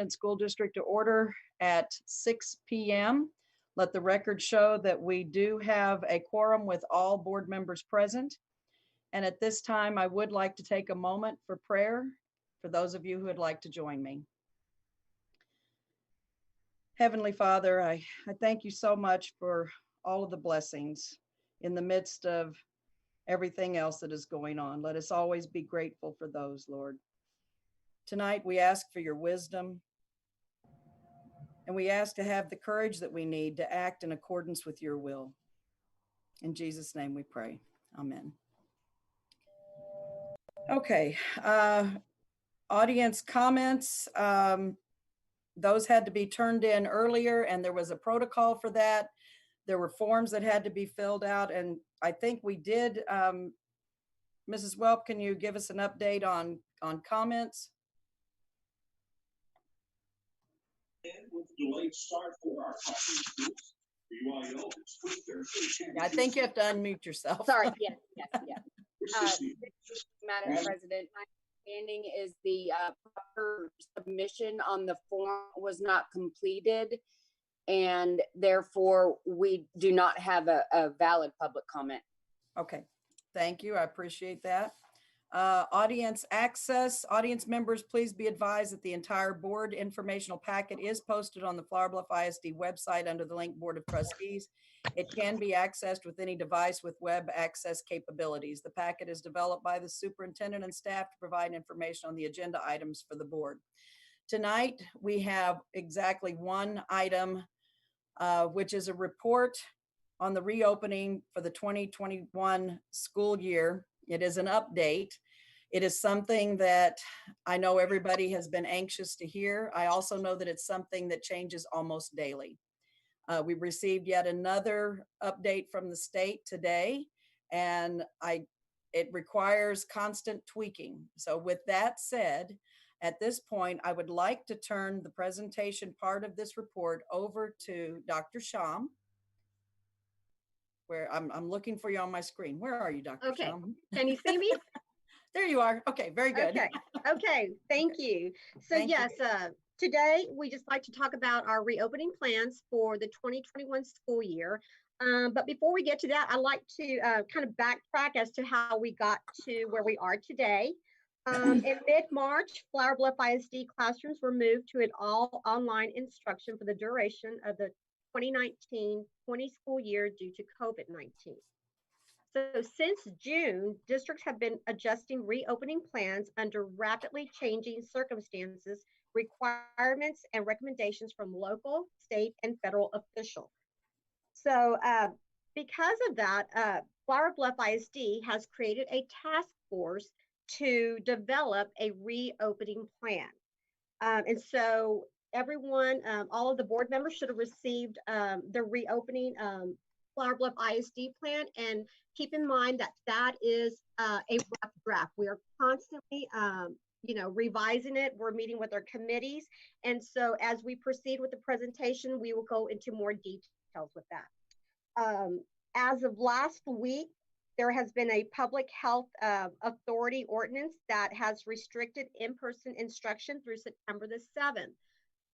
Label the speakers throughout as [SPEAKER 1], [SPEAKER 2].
[SPEAKER 1] Superintendent School District to order at 6 p.m. Let the record show that we do have a quorum with all board members present. And at this time, I would like to take a moment for prayer for those of you who would like to join me. Heavenly Father, I thank you so much for all of the blessings in the midst of everything else that is going on. Let us always be grateful for those, Lord. Tonight, we ask for your wisdom, and we ask to have the courage that we need to act in accordance with your will. In Jesus' name we pray. Amen. Okay, audience comments. Those had to be turned in earlier, and there was a protocol for that. There were forms that had to be filled out, and I think we did. Mrs. Welp, can you give us an update on comments? With delayed start for our I think you have to unmute yourself.
[SPEAKER 2] Sorry, yes. Madam President, my understanding is the proper submission on the form was not completed, and therefore we do not have a valid public comment.
[SPEAKER 1] Okay, thank you. I appreciate that. Audience access. Audience members, please be advised that the entire board informational packet is posted on the Flower Bluff ISD website under the link Board of Trustees. It can be accessed with any device with web access capabilities. The packet is developed by the superintendent and staff to provide information on the agenda items for the board. Tonight, we have exactly one item, which is a report on the reopening for the 2021 school year. It is an update. It is something that I know everybody has been anxious to hear. I also know that it's something that changes almost daily. We received yet another update from the state today, and it requires constant tweaking. So with that said, at this point, I would like to turn the presentation part of this report over to Dr. Sham. Where I'm looking for you on my screen. Where are you, Dr.
[SPEAKER 3] Okay.
[SPEAKER 1] Sham?
[SPEAKER 3] Can you see me?
[SPEAKER 1] There you are. Okay, very good.
[SPEAKER 3] Okay. Thank you. So yes, today we just like to talk about our reopening plans for the 2021 school year. But before we get to that, I'd like to kind of backtrack as to how we got to where we are today. In mid-March, Flower Bluff ISD classrooms were moved to an all online instruction for the duration of the 2019-20 school year due to COVID-19. So since June, districts have been adjusting reopening plans under rapidly changing circumstances, requirements, and recommendations from local, state, and federal officials. So because of that, Flower Bluff ISD has created a task force to develop a reopening plan. And so everyone, all of the board members should have received the reopening Flower Bluff ISD plan, and keep in mind that that is a rough draft. We are constantly, revising it. We're meeting with our committees, and so as we proceed with the presentation, we will go into more details with that. As of last week, there has been a public health authority ordinance that has restricted in-person instruction through September the 7th.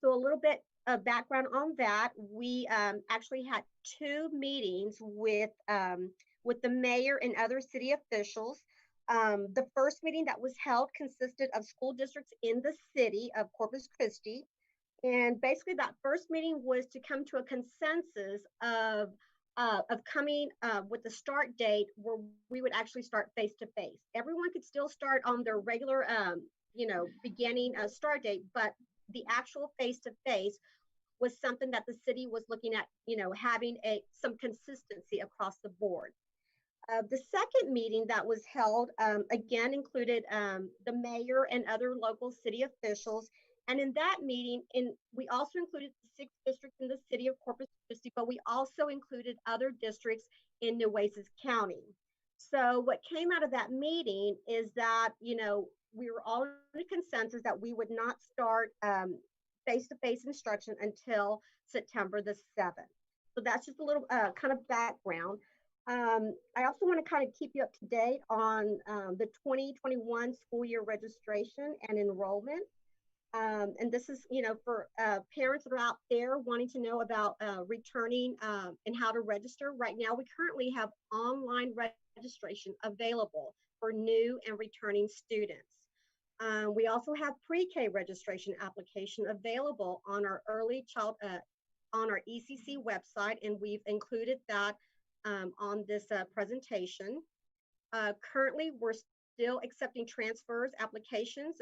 [SPEAKER 3] So a little bit of background on that. We actually had 2 meetings with the mayor and other city officials. The first meeting that was held consisted of school districts in the city of Corpus Christi. And basically that first meeting was to come to a consensus of coming with the start date where we would actually start face-to-face. Everyone could still start on their regular, beginning start date, but the actual face-to-face was something that the city was looking at, having some consistency across the board. The second meeting that was held, again, included the mayor and other local city officials. And in that meeting, we also included the 6 districts in the city of Corpus Christi, but we also included other districts in Nueces County. So what came out of that meeting is that, we were all in a consensus that we would not start face-to-face instruction until September the 7th. So that's just a little kind of background. I also want to kind of keep you up to date on the 2021 school year registration and enrollment. And this is, for parents that are out there wanting to know about returning and how to register. Right now, we currently have online registration available for new and returning students. We also have pre-K registration application available on our on our ECC website, and we've included that on this presentation. Currently, we're still accepting transfers applications.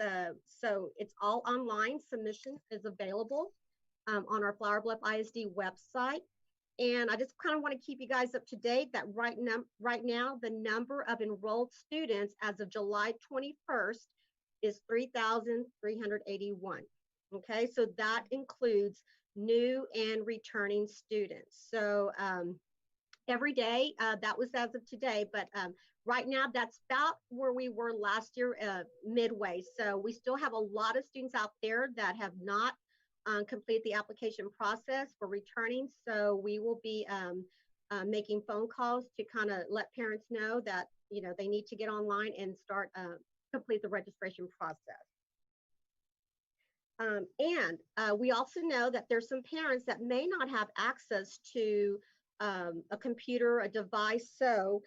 [SPEAKER 3] So it's all online. Submission is available on our Flower Bluff ISD website. And I just kind of want to keep you guys up to date that right now, the number of enrolled students as of July 21st is 3,381. Okay, so that includes new and returning students. So every day, that was as of today, but right now that's about where we were last year, midway. So we still have a lot of students out there that have not completed the application process for returning. So we will be making phone calls to kind of let parents know that, they need to get online and start complete the registration process. We also know that there's some parents that may not have access to a computer, a device. So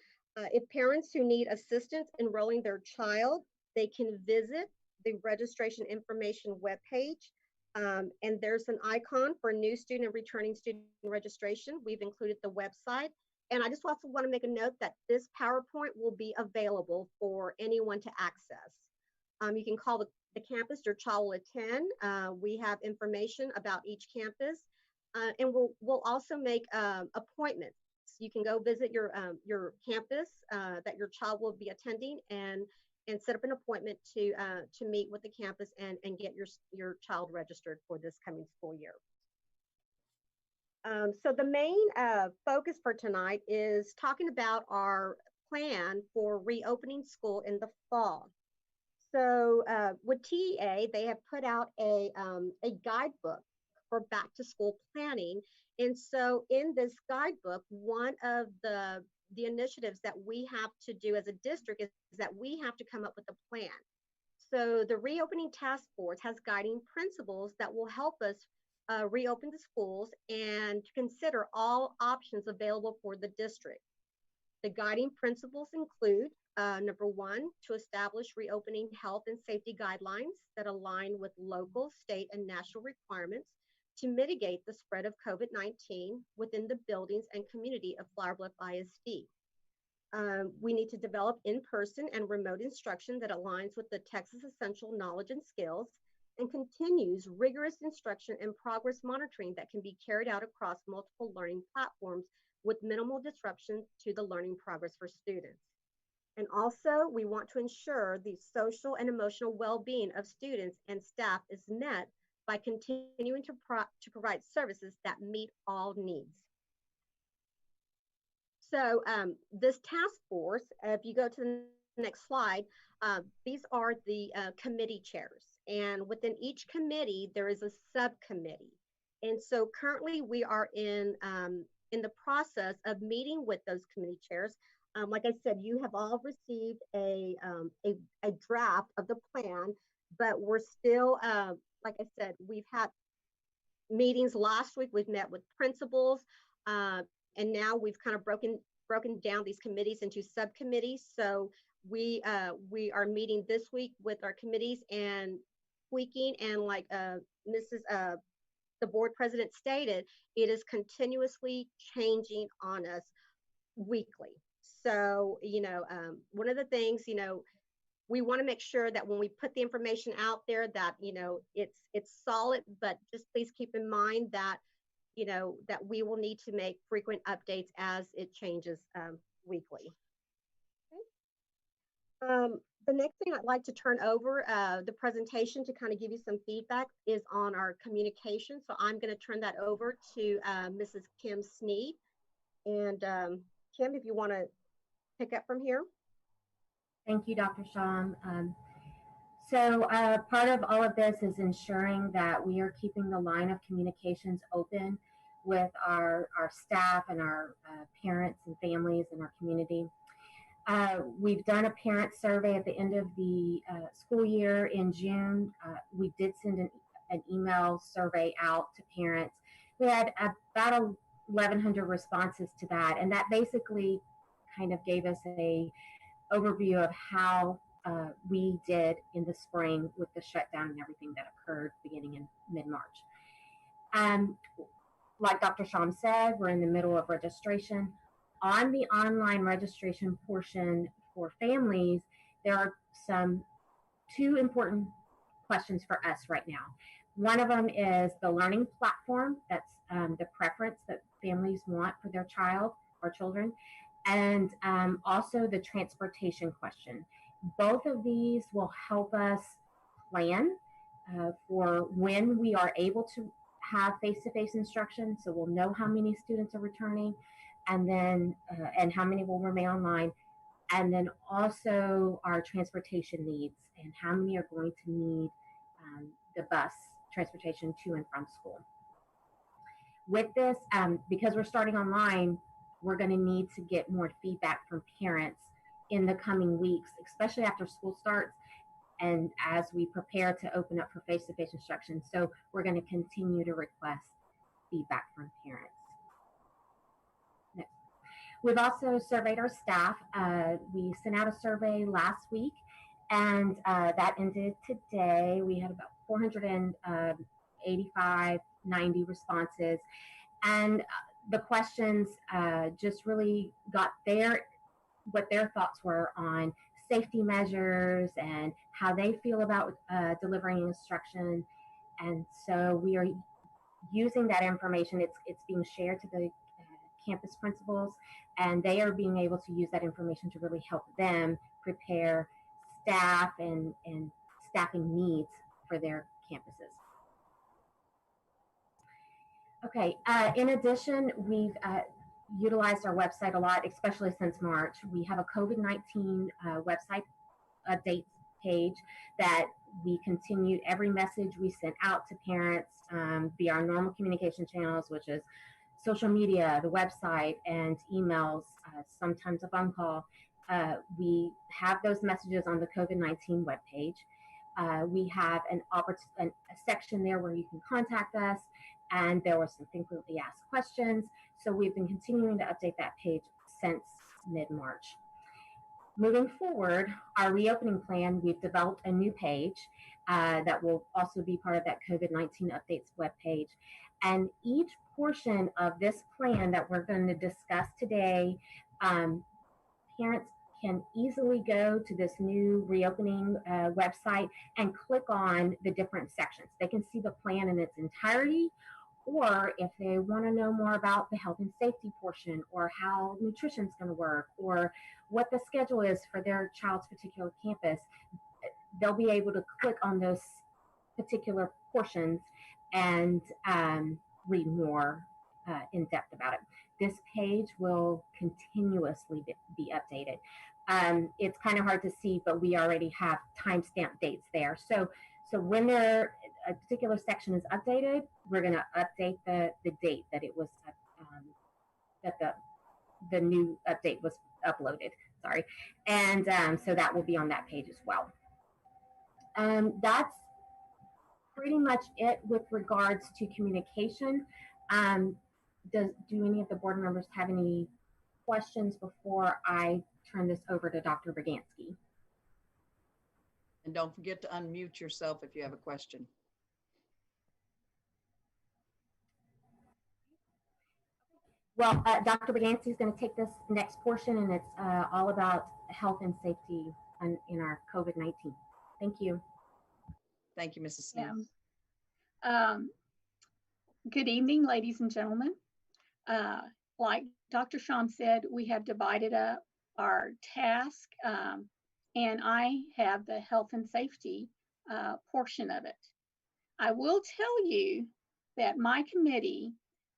[SPEAKER 3] if parents who need assistance enrolling their child, they can visit the registration information webpage. And there's an icon for new student and returning student registration. We've included the website. And I just also want to make a note that this PowerPoint will be available for anyone to access. You can call the campus your child will attend. We have information about each campus. And we'll also make appointments. You can go visit your campus that your child will be attending and set up an appointment to meet with the campus and get your child registered for this coming school year. So the main focus for tonight is talking about our plan for reopening school in the fall. So with TEA, they have put out a guidebook for back to school planning. And so in this guidebook, one of the initiatives that we have to do as a district is that we have to come up with a plan. So the reopening task force has guiding principles that will help us reopen the schools and to consider all options available for the district. The guiding principles include number one, to establish reopening health and safety guidelines that align with local, state, and national requirements to mitigate the spread of COVID-19 within the buildings and community of Flower Bluff ISD. We need to develop in-person and remote instruction that aligns with the Texas Essential Knowledge and Skills and continues rigorous instruction and progress monitoring that can be carried out across multiple learning platforms with minimal disruption to the learning progress for students. And also, we want to ensure the social and emotional well-being of students and staff is met by continuing to provide services that meet all needs. So this task force, if you go to the next slide, these are the committee chairs. And within each committee, there is a subcommittee. And so currently we are in the process of meeting with those committee chairs. Like I said, you have all received a draft of the plan, but we're still, like I said, we've had meetings last week. We've met with principals, and now we've kind of broken down these committees into subcommittees. So we are meeting this week with our committees and tweaking, and like the board president stated, it is continuously changing on us weekly. So, one of the things, we want to make sure that when we put the information out there that, it's solid, but just please keep in mind that, that we will need to make frequent updates as it changes weekly. Okay. The next thing I'd like to turn over the presentation to kind of give you some feedback is on our communication. So I'm going to turn that over to Mrs. Kim Sneed. And Kim, if you want to pick up from here.
[SPEAKER 4] Thank you, Dr. Sham. So part of all of this is ensuring that we are keeping the line of communications open with our staff and our parents and families in our community. We've done a parent survey at the end of the school year in June. We did send an email survey out to parents. We had about 1,100 responses to that, and that basically kind of gave us a overview of how we did in the spring with the shutdown and everything that occurred beginning in mid-March. Like Dr. Sham said, we're in the middle of registration. On the online registration portion for families, there are two important questions for us right now. One of them is the learning platform. That's the preference that families want for their child or children. And also the transportation question. Both of these will help us plan for when we are able to have face-to-face instruction. So we'll know how many students are returning, and then and how many will remain online. And then also our transportation needs and how many are going to need the bus transportation to and from school. With this, because we're starting online, we're going to need to get more feedback from parents in the coming weeks, especially after school starts and as we prepare to open up for face-to-face instruction. So we're going to continue to request feedback from parents. Next. We've also surveyed our staff. We sent out a survey last week, and that ended today. We had about 485, 90 responses. And the questions just really got what their thoughts were on safety measures and how they feel about delivering instruction. And so we are using that information. It's being shared to the campus principals, and they are being able to use that information to really help them prepare staff and staffing needs for their campuses. Okay, in addition, we've utilized our website a lot, especially since March. We have a COVID-19 website updates page that we continued every message we sent out to parents via our normal communication channels, which is social media, the website, and emails, sometimes a phone call. We have those messages on the COVID-19 webpage. We have a section there where you can contact us, and there were some frequently asked questions. So we've been continuing to update that page since mid-March. Moving forward, our reopening plan, we've developed a new page that will also be part of that COVID-19 updates webpage. And each portion of this plan that we're going to discuss today, parents can easily go to this new reopening website and click on the different sections. They can see the plan in its entirety, or if they want to know more about the health and safety portion, or how nutrition is going to work, or what the schedule is for their child's particular campus, they'll be able to click on those particular portions and read more in depth about it. This page will continuously be updated. It's kind of hard to see, but we already have timestamp dates there. So when a particular section is updated, we're going to update the date that it was that the new update was uploaded. Sorry, and so that will be on that page as well. That's pretty much it with regards to communication. Do any of the board members have any questions before I turn this over to Dr. Bragansky?
[SPEAKER 1] And don't forget to unmute yourself if you have a question.
[SPEAKER 4] Well, Dr. Bragansky is going to take this next portion, and it's all about health and safety in our COVID-19. Thank you.
[SPEAKER 1] Thank you, Mrs. Smith.
[SPEAKER 5] Good evening, ladies and gentlemen. Like Dr. Sham said, we have divided up our task, and I have the health and safety portion of it. I will tell you that my committee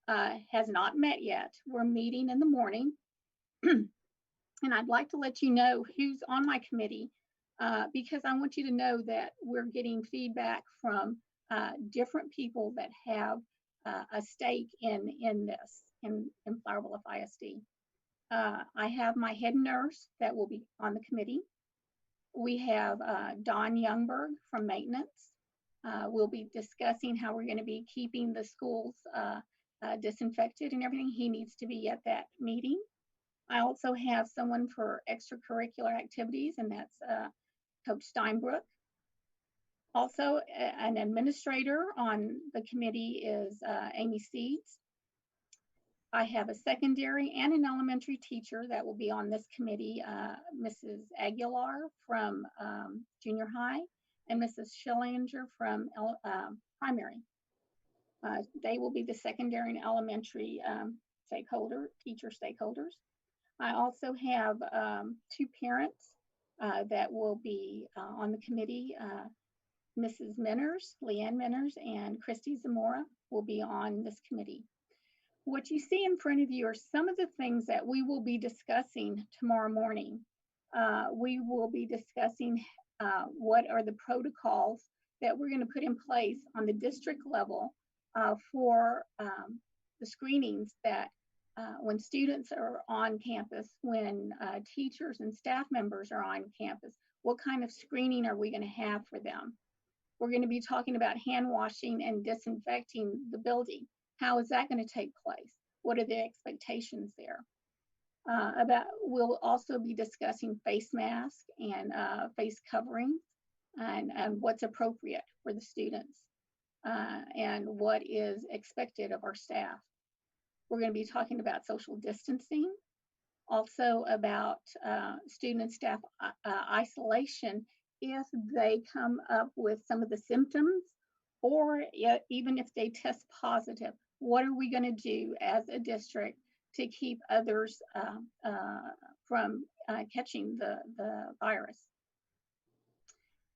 [SPEAKER 5] has not met yet. We're meeting in the morning, and I'd like to let you know who's on my committee because I want you to know that we're getting feedback from different people that have a stake in this, in Flower Bluff ISD. I have my head nurse that will be on the committee. We have Don Youngberg from maintenance. We'll be discussing how we're going to be keeping the schools disinfected and everything. He needs to be at that meeting. I also have someone for extracurricular activities, and that's Coach Steinbrook. Also, an administrator on the committee is Amy Seeds. I have a secondary and an elementary teacher that will be on this committee, Mrs. Aguilar from junior high and Mrs. Schillinger from primary. They will be the secondary and elementary teacher stakeholders. I also have 2 parents that will be on the committee. Mrs. Minners, Leanne Minners, and Christy Zamora will be on this committee. What you see in front of you are some of the things that we will be discussing tomorrow morning. We will be discussing what are the protocols that we're going to put in place on the district level for the screenings that when students are on campus, when teachers and staff members are on campus, what kind of screening are we going to have for them? We're going to be talking about hand washing and disinfecting the building. How is that going to take place? What are the expectations there? We'll also be discussing face mask and face covering and what's appropriate for the students and what is expected of our staff. We're going to be talking about social distancing, also about student and staff isolation if they come up with some of the symptoms or even if they test positive. What are we going to do as a district to keep others from catching the virus?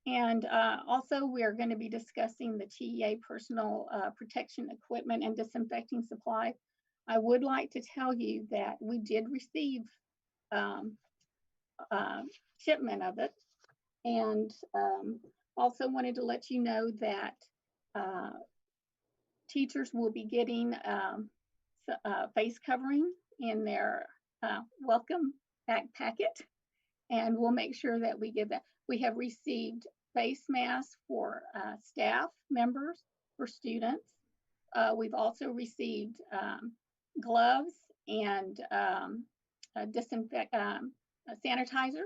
[SPEAKER 5] And also, we're going to be discussing the TEA personal protection equipment and disinfecting supplies. I would like to tell you that we did receive shipment of it, and also wanted to let you know that teachers will be getting face covering in their welcome back packet, and we'll make sure that we give that. We have received face masks for staff members, for students. We've also received gloves and sanitizer,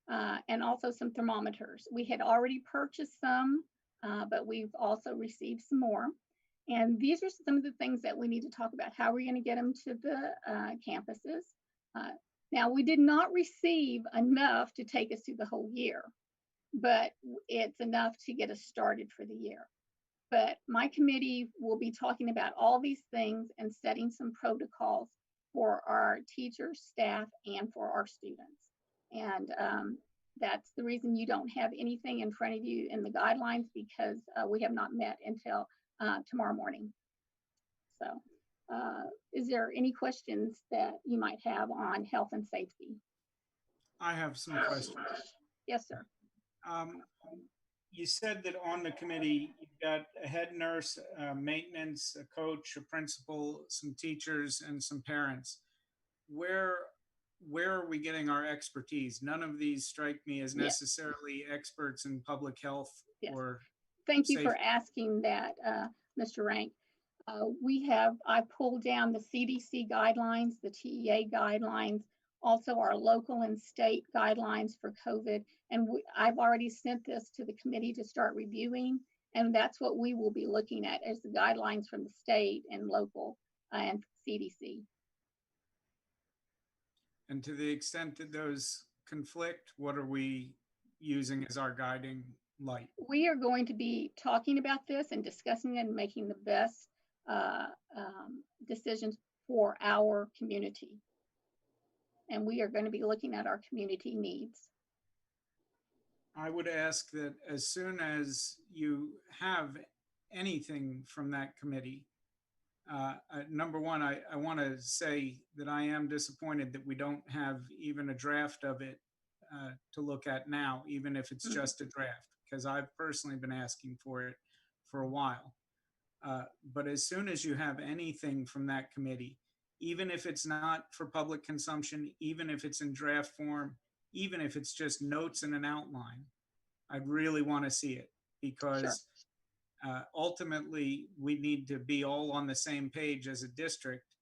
[SPEAKER 5] and also some thermometers. We had already purchased some, but we've also received some more. And these are some of the things that we need to talk about. How are we going to get them to the campuses? Now, we did not receive enough to take us through the whole year, but it's enough to get us started for the year. But my committee will be talking about all these things and setting some protocols for our teachers, staff, and for our students. And that's the reason you don't have anything in front of you in the guidelines, because we have not met until tomorrow morning. So is there any questions that you might have on health and safety?
[SPEAKER 6] I have some questions.
[SPEAKER 5] Yes, sir.
[SPEAKER 6] You said that on the committee, you've got a head nurse, maintenance, a coach, a principal, some teachers, and some parents. Where are we getting our expertise? None of these strike me as necessarily experts in public health or
[SPEAKER 5] Thank you
[SPEAKER 6] safety.
[SPEAKER 5] for asking that, Mr. Rank. I pulled down the CDC guidelines, the TEA guidelines, also our local and state guidelines for COVID. And I've already sent this to the committee to start reviewing. And that's what we will be looking at as the guidelines from the state and local and CDC.
[SPEAKER 6] And to the extent that those conflict, what are we using as our guiding light?
[SPEAKER 5] We are going to be talking about this and discussing and making the best decisions for our community. And we are going to be looking at our community needs.
[SPEAKER 6] I would ask that as soon as you have anything from that committee, number one, I want to say that I am disappointed that we don't have even a draft of it to look at now, even if it's just a draft, because I've personally been asking for it for a while. But as soon as you have anything from that committee, even if it's not for public consumption, even if it's in draft form, even if it's just notes and an outline. I'd really want to see it because ultimately we need to be all on the same page as a district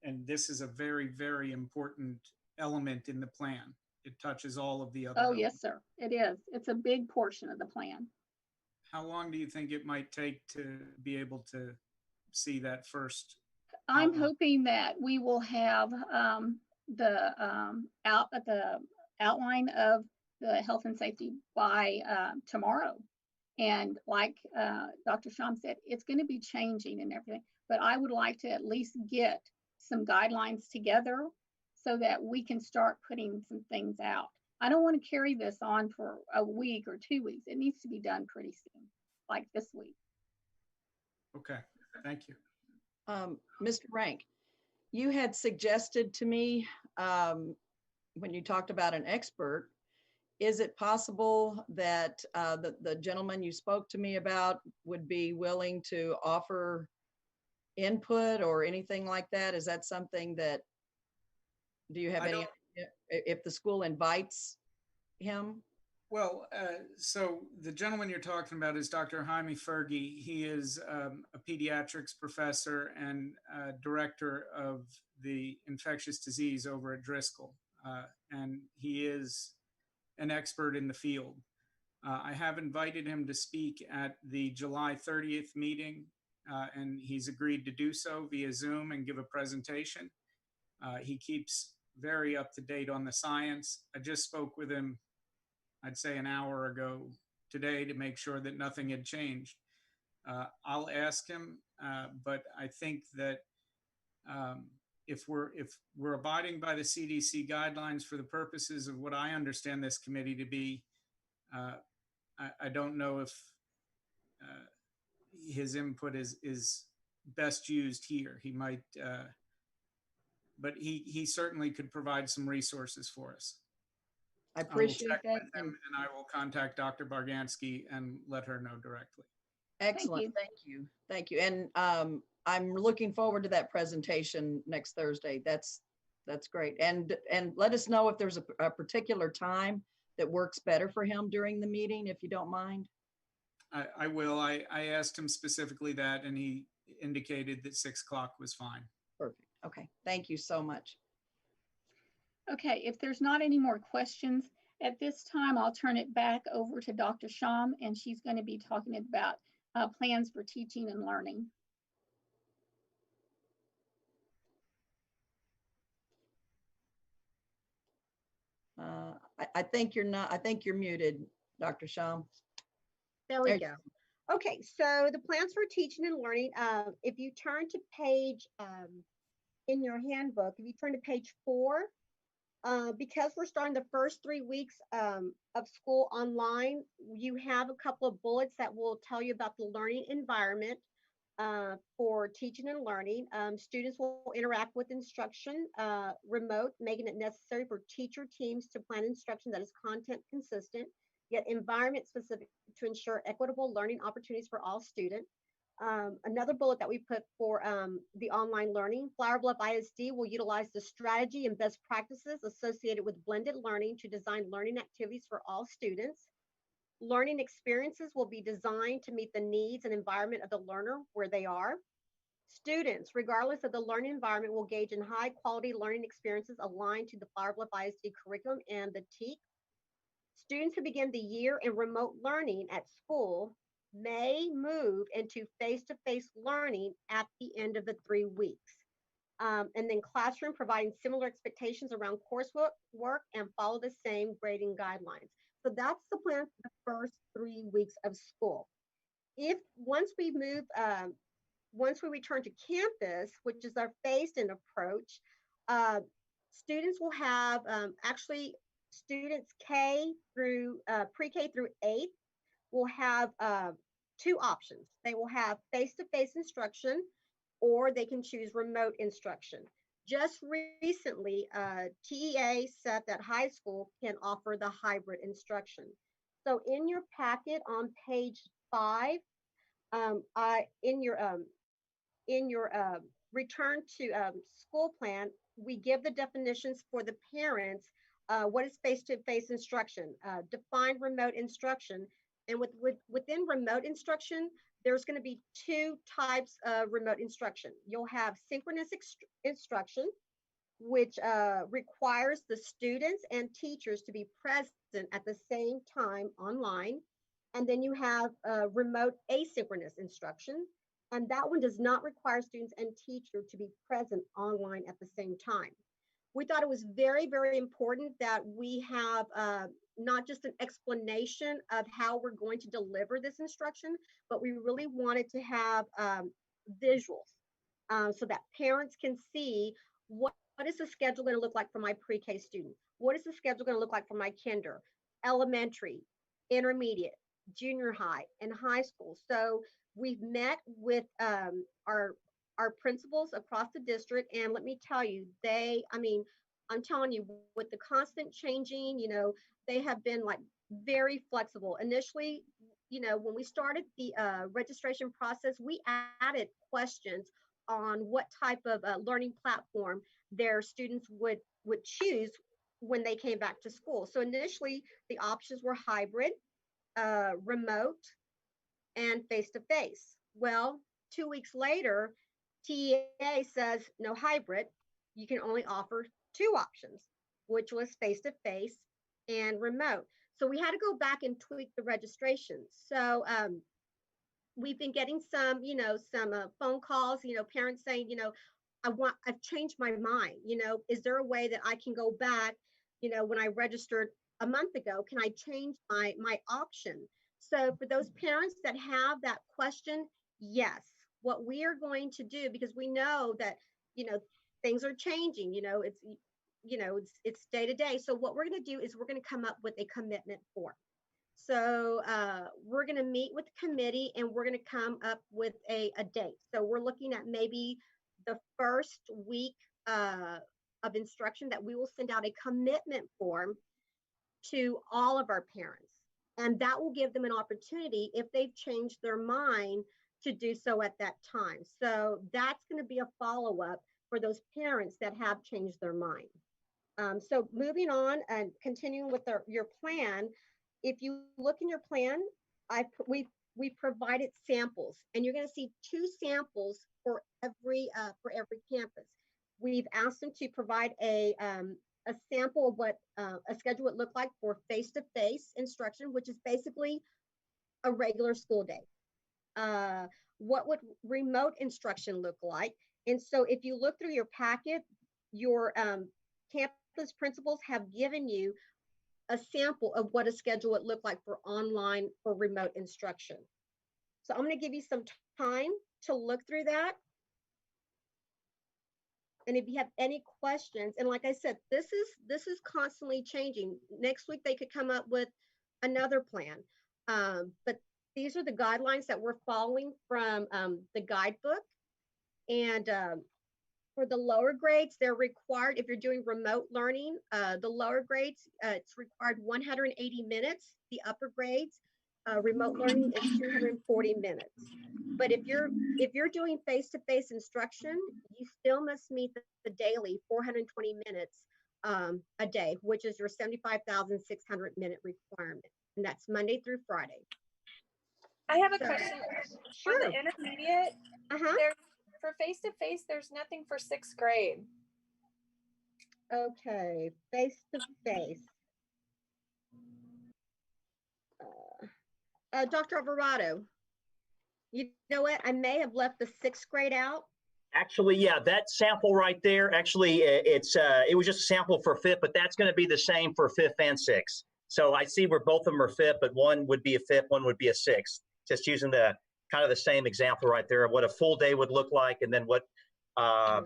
[SPEAKER 6] and this is a very, very important element in the plan. It touches all of the other.
[SPEAKER 5] Oh, yes, sir. It is. It's a big portion of the plan.
[SPEAKER 6] How long do you think it might take to be able to see that first?
[SPEAKER 5] I'm hoping that we will have the outline of the health and safety by tomorrow. And like Dr. Sham said, it's going to be changing and everything, but I would like to at least get some guidelines together so that we can start putting some things out. I don't want to carry this on for a week or 2 weeks. It needs to be done pretty soon, like this week.
[SPEAKER 6] Okay, thank you.
[SPEAKER 1] Mr. Rank, you had suggested to me when you talked about an expert, is it possible that the gentleman you spoke to me about would be willing to offer input or anything like that? Is that something that, do you have any, if the school invites him?
[SPEAKER 6] Well, so the gentleman you're talking about is Dr. Jaime Fergie. He is a pediatrics professor and director of the infectious disease over at Driscoll. And he is an expert in the field. I have invited him to speak at the July 30th meeting, and he's agreed to do so via Zoom and give a presentation. He keeps very up to date on the science. I just spoke with him, I'd say an hour ago today, to make sure that nothing had changed. I'll ask him, but I think that if we're abiding by the CDC guidelines for the purposes of what I understand this committee to be, I don't know if his input is best used here. He might, but he certainly could provide some resources for us.
[SPEAKER 1] I appreciate that.
[SPEAKER 6] And I will contact Dr. Bargansky and let her know directly.
[SPEAKER 1] Excellent. Thank you. Thank you. And I'm looking forward to that presentation next Thursday. That's great. And let us know if there's a particular time that works better for him during the meeting, if you don't mind.
[SPEAKER 6] I will. I asked him specifically that, and he indicated that 6 o'clock was fine.
[SPEAKER 1] Perfect. Okay. Thank you so much.
[SPEAKER 5] Okay, if there's not any more questions, at this time, I'll turn it back over to Dr. Sham, and she's going to be talking about plans for teaching and learning.
[SPEAKER 1] I think you're not, I think you're muted, Dr. Sham.
[SPEAKER 3] There we go. Okay, so the plans for teaching and learning, if you turn to page, in your handbook, if you turn to page 4, because we're starting the first 3 weeks of school online, you have a couple of bullets that will tell you about the learning environment for teaching and learning. Students will interact with instruction remote, making it necessary for teacher teams to plan instruction that is content consistent, yet environment specific to ensure equitable learning opportunities for all students. Another bullet that we put for the online learning, Flower Bluff ISD will utilize the strategy and best practices associated with blended learning to design learning activities for all students. Learning experiences will be designed to meet the needs and environment of the learner where they are. Students, regardless of the learning environment, will engage in high quality learning experiences aligned to the Flower Bluff ISD curriculum and the TEAC. Students who begin the year in remote learning at school may move into face-to-face learning at the end of the 3 weeks. And then classroom providing similar expectations around coursework and follow the same grading guidelines. So that's the plan for the first 3 weeks of school. Once we return to campus, which is our phased-in approach, students will have students pre-K through 8 will have 2 options. They will have face-to-face instruction, or they can choose remote instruction. Just recently, TEA said that high school can offer the hybrid instruction. So in your packet on page 5, in your return to school plan, we give the definitions for the parents. What is face-to-face instruction? Define remote instruction. And within remote instruction, there's going to be two types of remote instruction. You'll have synchronous instruction, which requires the students and teachers to be present at the same time online. And then you have remote asynchronous instruction. And that one does not require students and teachers to be present online at the same time. We thought it was very, very important that we have not just an explanation of how we're going to deliver this instruction, but we really wanted to have visuals so that parents can see what is the schedule going to look like for my pre-K student? What is the schedule going to look like for my kinder, elementary, intermediate, junior high, and high school? So we've met with our principals across the district, and let me tell you, I'm telling you, with the constant changing, they have been like very flexible. Initially, when we started the registration process, we added questions on what type of learning platform their students would choose when they came back to school. So initially, the options were hybrid, remote, and face-to-face. Well, 2 weeks later, TEA says no hybrid. You can only offer two options, which was face-to-face and remote. So we had to go back and tweak the registration. So we've been getting some phone calls, parents saying, I've changed my mind. Is there a way that I can go back, when I registered a month ago, can I change my option? So for those parents that have that question, yes, what we are going to do, because we know that, things are changing, it's day to day. So what we're going to do is we're going to come up with a commitment form. So we're going to meet with the committee and we're going to come up with a date. So we're looking at maybe the first week of instruction that we will send out a commitment form to all of our parents. And that will give them an opportunity, if they've changed their mind, to do so at that time. So that's going to be a follow-up for those parents that have changed their mind. So moving on and continuing with your plan, if you look in your plan, we provided samples, and you're going to see two samples for every campus. We've asked them to provide a sample of what a schedule would look like for face-to-face instruction, which is basically a regular school day. What would remote instruction look like? And so if you look through your packet, your campus principals have given you a sample of what a schedule would look like for online or remote instruction. So I'm going to give you some time to look through that. And if you have any questions, and like I said, this is constantly changing. Next week, they could come up with another plan. But these are the guidelines that we're following from the guidebook. And for the lower grades, they're required, if you're doing remote learning, the lower grades, it's required 180 minutes. The upper grades, remote learning is 240 minutes. But if you're doing face-to-face instruction, you still must meet the daily 420 minutes a day, which is your 75,600 minute requirement. And that's Monday through Friday.
[SPEAKER 7] I have a question.
[SPEAKER 3] Sure.
[SPEAKER 7] On the intermediate, for face-to-face, there's nothing for 6th grade.
[SPEAKER 3] Okay, face-to-face. Dr. Alvarado, you know what? I may have left the 6th grade out.
[SPEAKER 8] Actually, yeah, that sample right there, actually, it was just a sample for 5th, but that's going to be the same for 5th and 6th. So I see where both of them are 5th, but one would be a 5th, one would be a 6th. Just using the kind of the same example right there of what a full day would look like, and then what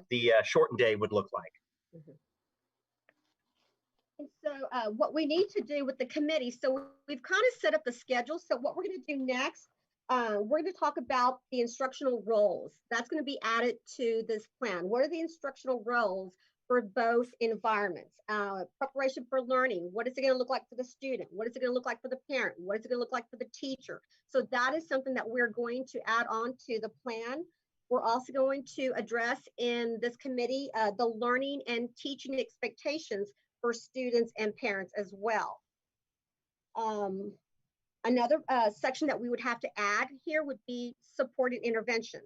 [SPEAKER 8] the shortened day would look like.
[SPEAKER 3] Mm-hmm. And so what we need to do with the committee, so we've kind of set up the schedule. So what we're going to do next, we're going to talk about the instructional roles. That's going to be added to this plan. What are the instructional roles for both environments? Preparation for learning. What is it going to look like for the student? What is it going to look like for the parent? What is it going to look like for the teacher? So that is something that we're going to add on to the plan We're also going to address in this committee the learning and teaching expectations for students and parents as well. Another section that we would have to add here would be supported intervention.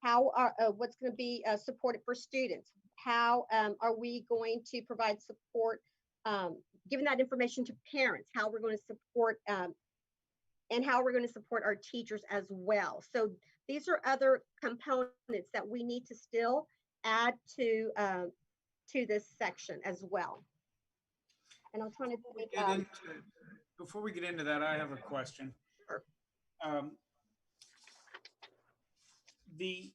[SPEAKER 3] How are what's going to be supported for students? How are we going to provide support, giving that information to parents? How we're going to support and how we're going to support our teachers as well. So these are other components that we need to still add to this section as well. And I'm trying to think.
[SPEAKER 6] Before we get into that, I have a question.
[SPEAKER 3] Sure.
[SPEAKER 6] The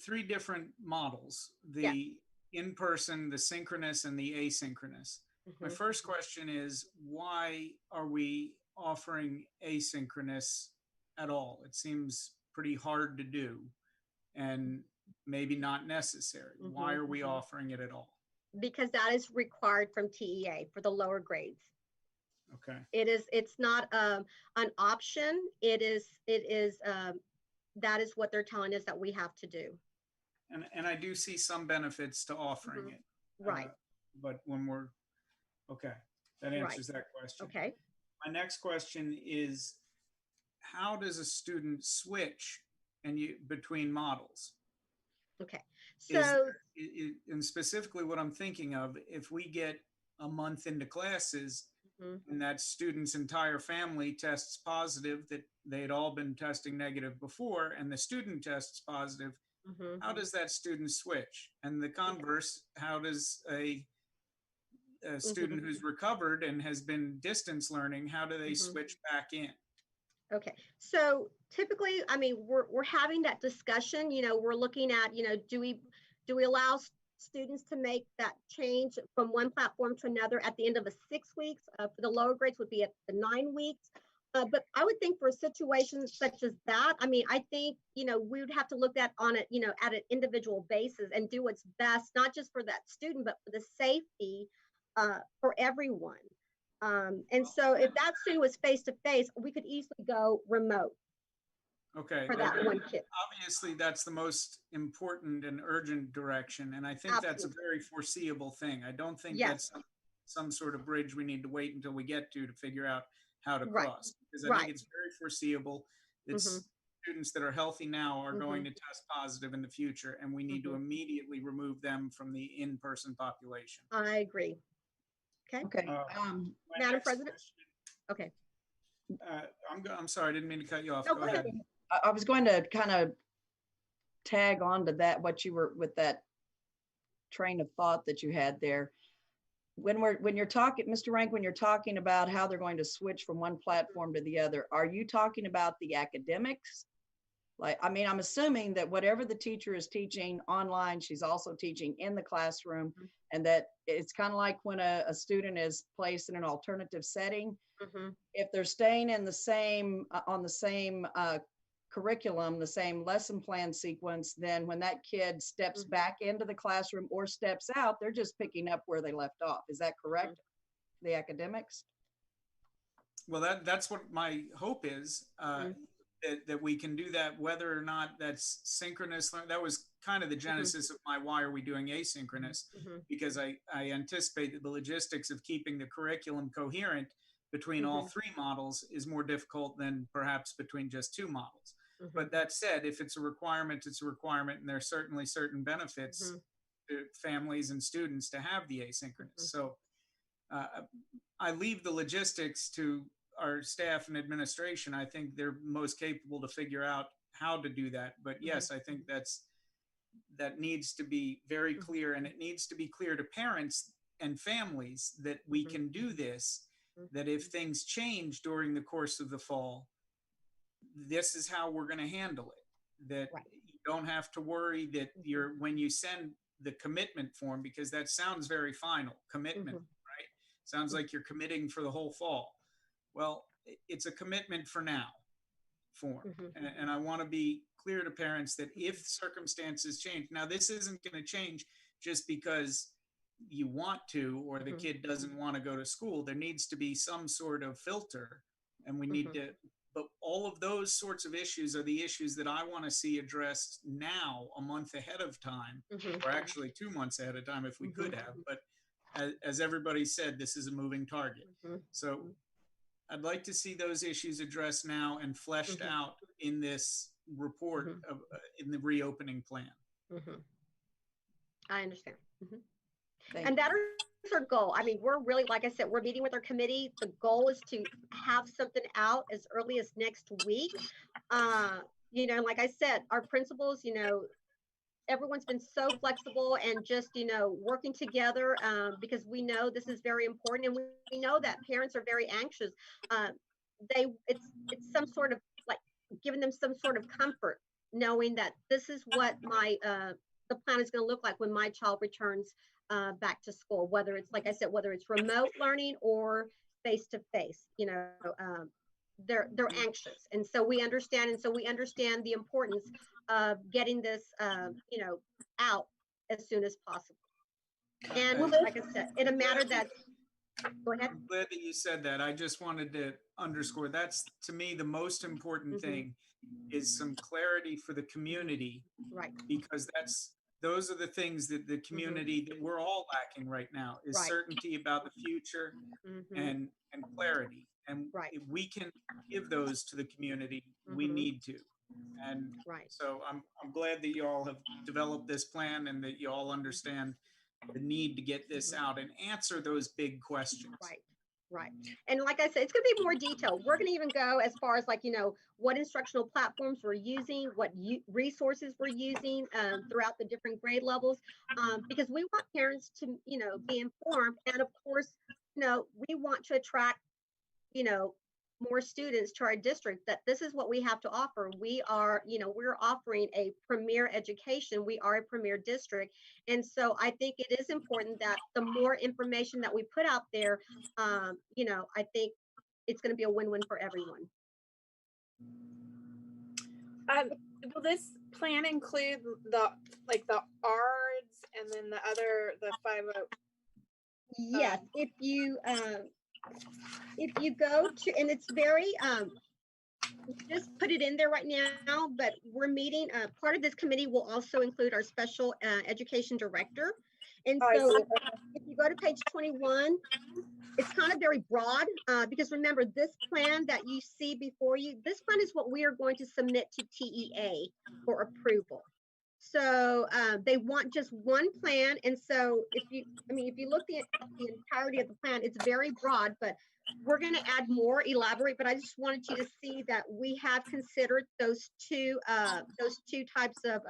[SPEAKER 6] three different models, the in-person, the synchronous, and the asynchronous. My first question is, why are we offering asynchronous at all? It seems pretty hard to do and maybe not necessary. Why are we offering it at all?
[SPEAKER 3] Because that is required from TEA for the lower grades.
[SPEAKER 6] Okay.
[SPEAKER 3] It's not an option. That is what they're telling us that we have to do.
[SPEAKER 6] And I do see some benefits to offering it.
[SPEAKER 3] Right.
[SPEAKER 6] But when we're, okay, that answers that question.
[SPEAKER 3] Okay.
[SPEAKER 6] My next question is, how does a student switch between models?
[SPEAKER 3] Okay. So,
[SPEAKER 6] and specifically what I'm thinking of, if we get a month into classes and that student's entire family tests positive, that they'd all been testing negative before, and the student tests positive, how does that student switch? And the converse, how does a student who's recovered and has been distance learning, how do they switch back in?
[SPEAKER 3] Okay, so typically, I mean, we're having that discussion. You know, we're looking at, you know, do we allow students to make that change from one platform to another at the end of the 6 weeks? For the lower grades would be at the 9 weeks. But I would think for situations such as that, I mean, I think, you know, we would have to look at on it, you know, at an individual basis and do what's best, not just for that student, but for the safety for everyone. And so if that student was face-to-face, we could easily go remote.
[SPEAKER 6] Okay.
[SPEAKER 3] For that one kid.
[SPEAKER 6] Obviously, that's the most important and urgent direction. And I think that's a very foreseeable thing. I don't think that's some sort of bridge we need to wait until we get to figure out how to cross. Because I think it's very foreseeable that students that are healthy now are going to test positive in the future, and we need to immediately remove them from the in-person population.
[SPEAKER 3] I agree. Okay. Madam President. Okay.
[SPEAKER 6] I'm sorry, I didn't mean to cut you off.
[SPEAKER 3] No,
[SPEAKER 6] go ahead.
[SPEAKER 1] I was going to kind of tag on to that, what you were with that train of thought that you had there. When you're talking, Mr. Rank, when you're talking about how they're going to switch from one platform to the other, are you talking about the academics? Like, I mean, I'm assuming that whatever the teacher is teaching online, she's also teaching in the classroom, and that it's kind of like when a student is placed in an alternative setting. If they're staying in the same, on the same curriculum, the same lesson plan sequence, then when that kid steps back into the classroom or steps out, they're just picking up where they left off. Is that correct? The academics?
[SPEAKER 6] Well, that's what my hope is, that we can do that, whether or not that's synchronous. That was kind of the genesis of my why are we doing asynchronous, because I anticipate that the logistics of keeping the curriculum coherent between all three models is more difficult than perhaps between just two models. But that said, if it's a requirement, it's a requirement, and there's certainly certain benefits to families and students to have the asynchronous. So I leave the logistics to our staff and administration. I think they're most capable to figure out how to do that. But yes, I think that needs to be very clear, and it needs to be clear to parents and families that we can do this, that if things change during the course of the fall, this is how we're going to handle it. That you don't have to worry that when you send the commitment form, because that sounds very final, commitment, right? Sounds like you're committing for the whole fall. Well, it's a commitment for now form. And I want to be clear to parents that if circumstances change, now this isn't going to change just because you want to, or the kid doesn't want to go to school. There needs to be some sort of filter, and we need to, but all of those sorts of issues are the issues that I want to see addressed now, a month ahead of time, or actually 2 months ahead of time if we could have. But as everybody said, this is a moving target. So I'd like to see those issues addressed now and fleshed out in this report of, in the reopening plan.
[SPEAKER 3] I understand.
[SPEAKER 1] Thank
[SPEAKER 3] And
[SPEAKER 1] you.
[SPEAKER 3] that is our goal. I mean, we're really, like I said, we're meeting with our committee. The goal is to have something out as early as next week. You know, like I said, our principals, you know, everyone's been so flexible and just, you know, working together because we know this is very important, and we know that parents are very anxious. It's some sort of like giving them some sort of comfort, knowing that this is what my the plan is going to look like when my child returns back to school, whether it's, like I said, whether it's remote learning or face to face. You know, they're anxious, and so we understand, the importance of getting this you know, out as soon as possible. And like I said, in a matter that, go ahead.
[SPEAKER 6] I'm glad that you said that. I just wanted to underscore that's, to me, the most important thing is some clarity for the community,
[SPEAKER 3] Right.
[SPEAKER 6] because those are the things that the community that we're all lacking right now is certainty about the future and clarity. And if we can give those to the community, we need to. And so I'm glad that you all have developed this plan and that you all understand the need to get this out and answer those big questions.
[SPEAKER 3] Right. And like I said, it's going to be more detailed. We're going to even go as far as, like, you know, what instructional platforms we're using, what resources we're using throughout the different grade levels, because we want parents to, you know, be informed. And of course, you know, we want to attract, you know, more students to our district, that this is what we have to offer. We are, you know, we're offering a premier education. We are a premier district. And so I think it is important that the more information that we put out there, you know, I think it's going to be a win-win for everyone.
[SPEAKER 7] Will this plan include the ARDS and then the 50?
[SPEAKER 3] Yes, if you go to, and it's very, just put it in there right now, but we're meeting, part of this committee will also include our special education director. And so if you go to page 21, it's kind of very broad because remember, this plan that you see before you, this plan is what we are going to submit to TEA for approval. So they want just one plan. And so if you look at the entirety of the plan, it's very broad, but we're going to add more, elaborate, but I just wanted you to see that we have considered those two types of,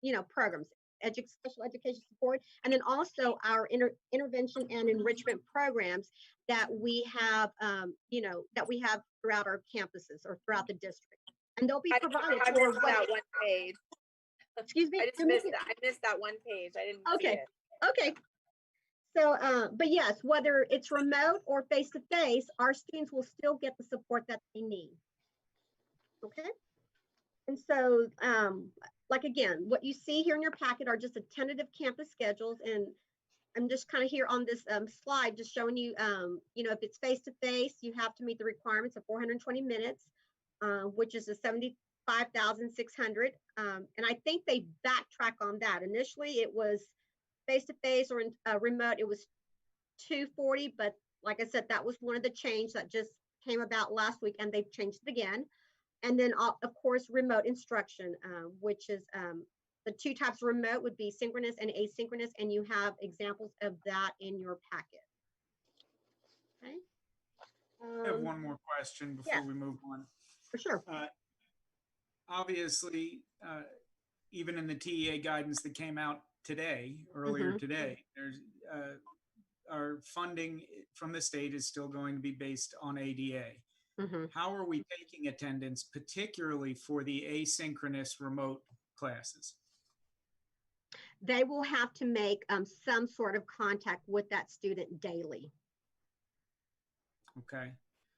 [SPEAKER 3] you know, programs, special education support, and then also our intervention and enrichment programs that we have, you know, that we have throughout our campuses or throughout the district. And they'll be provided for
[SPEAKER 7] that one page.
[SPEAKER 3] Excuse me?
[SPEAKER 7] I missed that one page. I didn't see it.
[SPEAKER 3] Okay. So, but yes, whether it's remote or face-to-face, our students will still get the support that they need. Okay. And so, like, again, what you see here in your packet are just a tentative campus schedules. And I'm just kind of here on this slide, just showing you, you know, if it's face-to-face, you have to meet the requirements of 420 minutes, which is a 75,600. And I think they backtrack on that. Initially, it was face-to-face or in remote, it was 240. But like I said, that was one of the changes that just came about last week, and they've changed it again. And then, of course, remote instruction, which is the two types of remote would be synchronous and asynchronous. And you have examples of that in your packet. Okay.
[SPEAKER 6] I have one more question before we move on.
[SPEAKER 3] For sure.
[SPEAKER 6] Obviously, even in the TEA guidance that came out today, earlier today, there's our funding from the state is still going to be based on ADA. How are we taking attendance, particularly for the asynchronous remote classes?
[SPEAKER 3] They will have to make some sort of contact with that student daily.
[SPEAKER 6] Okay.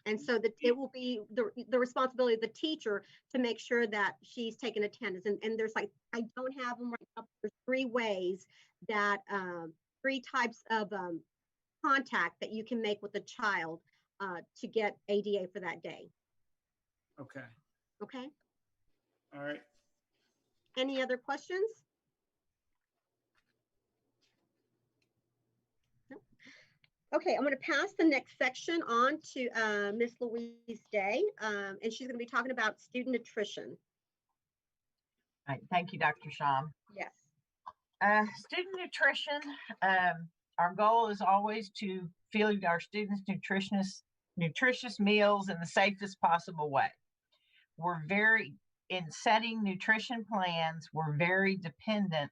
[SPEAKER 3] And so that it will be the responsibility of the teacher to make sure that she's taking attendance. And there's, like, I don't have them right now. There's 3 ways that, 3 types of contact that you can make with the child to get ADA for that day.
[SPEAKER 6] Okay.
[SPEAKER 3] Okay.
[SPEAKER 6] All right.
[SPEAKER 3] Any other questions? No. Okay, I'm going to pass the next section on to Miss Louise Day, and she's going to be talking about student nutrition.
[SPEAKER 9] Right, thank you, Dr. Sham.
[SPEAKER 3] Yes.
[SPEAKER 9] Student nutrition, our goal is always to feed our students nutritious meals in the safest possible way. In setting nutrition plans, we're very dependent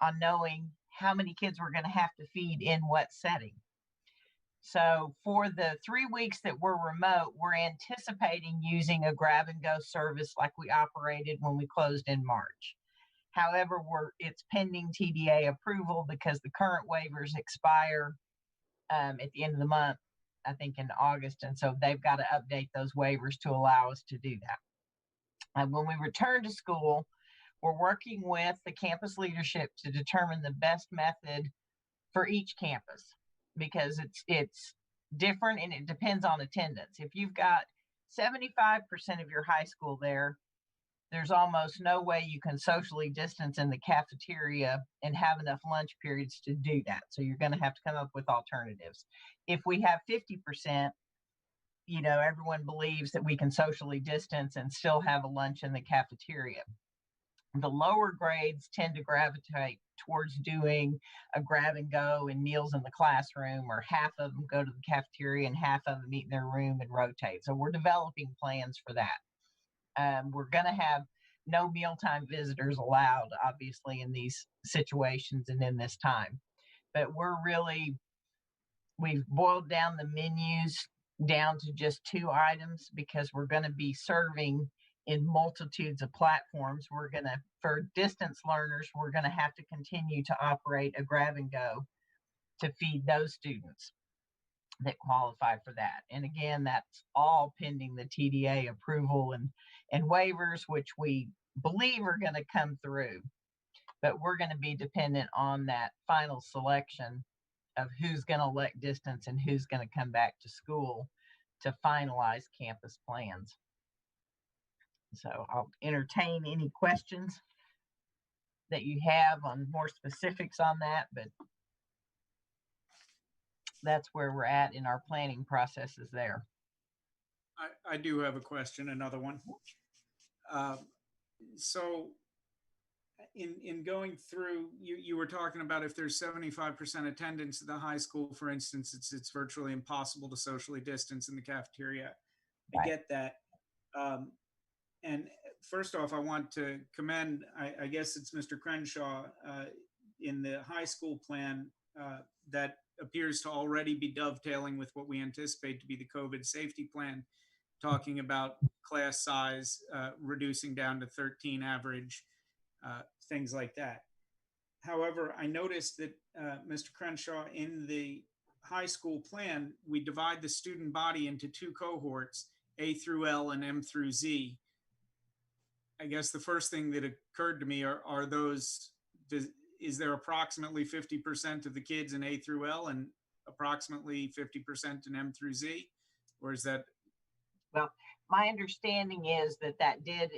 [SPEAKER 9] on knowing how many kids we're going to have to feed in what setting. So for the 3 weeks that we're remote, we're anticipating using a grab and go service like we operated when we closed in March. However, it's pending TDA approval because the current waivers expire at the end of the month, I think in August. And so they've got to update those waivers to allow us to do that. When we return to school, we're working with the campus leadership to determine the best method for each campus, because it's different and it depends on attendance. If you've got 75% of your high school there, there's almost no way you can socially distance in the cafeteria and have enough lunch periods to do that. So you're going to have to come up with alternatives. If we have 50%, everyone believes that we can socially distance and still have a lunch in the cafeteria. The lower grades tend to gravitate towards doing a grab and go and meals in the classroom, or half of them go to the cafeteria and half of them eat in their room and rotate. So we're developing plans for that. We're going to have no mealtime visitors allowed, obviously, in these situations and in this time. But we've boiled down the menus down to just 2 items because we're going to be serving in multitudes of platforms. For distance learners, we're going to have to continue to operate a grab and go to feed those students that qualify for that. And again, that's all pending the TDA approval and waivers, which we believe are going to come through. But we're going to be dependent on that final selection of who's going to elect distance and who's going to come back to school to finalize campus plans. So I'll entertain any questions that you have on more specifics on that, but that's where we're at in our planning processes there.
[SPEAKER 6] I do have a question, another one. So in going through, you were talking about if there's 75% attendance at the high school, for instance, it's virtually impossible to socially distance in the cafeteria. I get that. And first off, I want to commend, I guess it's Mr. Crenshaw, in the high school plan that appears to already be dovetailing with what we anticipate to be the COVID safety plan, talking about class size, reducing down to 13 average, things like that. However, I noticed that, Mr. Crenshaw, in the high school plan, we divide the student body into 2 cohorts, A through L and M through Z. I guess the first thing that occurred to me are those, is there approximately 50% of the kids in A through L and approximately 50% in M through Z? Or is that?
[SPEAKER 9] Well, my understanding is that did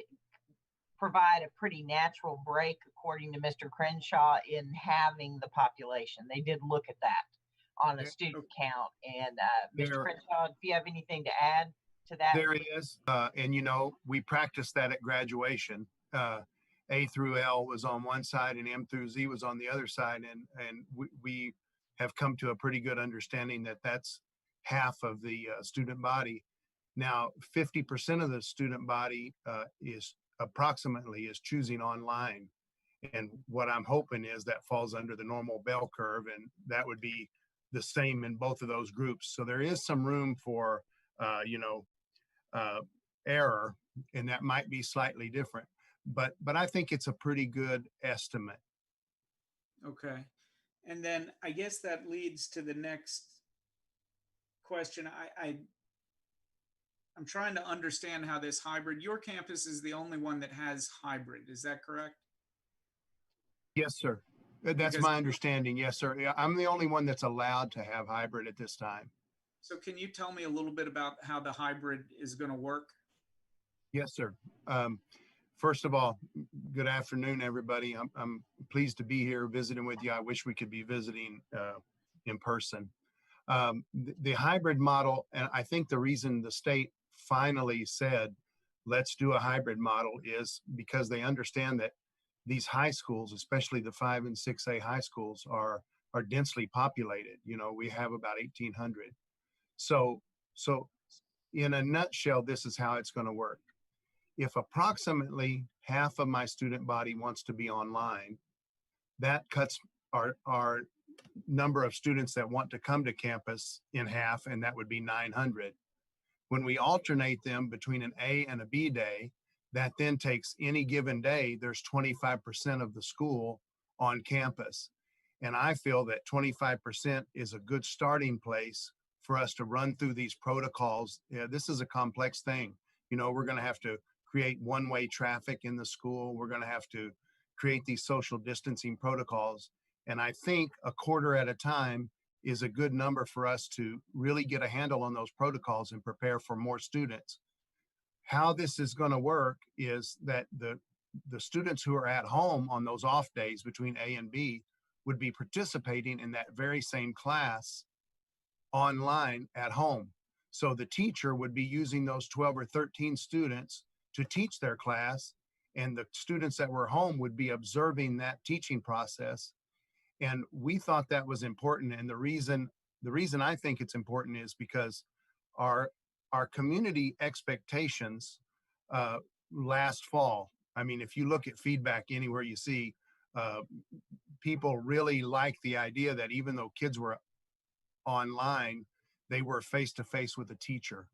[SPEAKER 9] provide a pretty natural break, according to Mr. Crenshaw, in having the population. They did look at that on a student count. And Mr. Crenshaw, if you have anything to add to that.
[SPEAKER 10] There is, and we practiced that at graduation. A through L was on one side and M through Z was on the other side, and we have come to a pretty good understanding that that's half of the student body. Now, 50% of the student body is choosing online, and what I'm hoping is that falls under the normal bell curve, and that would be the same in both of those groups. So there is some room for error, and that might be slightly different, but I think it's a pretty good estimate.
[SPEAKER 6] Okay. And then I guess that leads to the next question. I'm trying to understand how this hybrid, your campus is the only one that has hybrid. Is that correct?
[SPEAKER 10] Yes, sir. That's my understanding. Yes, sir. I'm the only one that's allowed to have hybrid at this time.
[SPEAKER 6] So can you tell me a little bit about how the hybrid is going to work?
[SPEAKER 10] Yes, sir. First of all, good afternoon, everybody. I'm pleased to be here visiting with you. I wish we could be visiting in person. The hybrid model, and I think the reason the state finally said, let's do a hybrid model, is because they understand that these high schools, especially the 5 and 6A high schools, are densely populated. You know, we have about 1,800. So in a nutshell, this is how it's going to work. If approximately half of my student body wants to be online, that cuts our number of students that want to come to campus in half, and that would be 900. When we alternate them between an A and a B day, that then takes any given day, there's 25% of the school on campus. And I feel that 25% is a good starting place for us to run through these protocols. Yeah, this is a complex thing. You know, we're going to have to create one-way traffic in the school. We're going to have to create these social distancing protocols. And I think a quarter at a time is a good number for us to really get a handle on those protocols and prepare for more students. How this is going to work is that the students who are at home on those off days between A and B would be participating in that very same class online at home. So the teacher would be using those 12 or 13 students to teach their class, and the students that were home would be observing that teaching process. And we thought that was important. And the reason I think it's important is because our community expectations last fall. I mean, if you look at feedback anywhere, you see people really like the idea that even though kids were online, they were face-to-face with a teacher.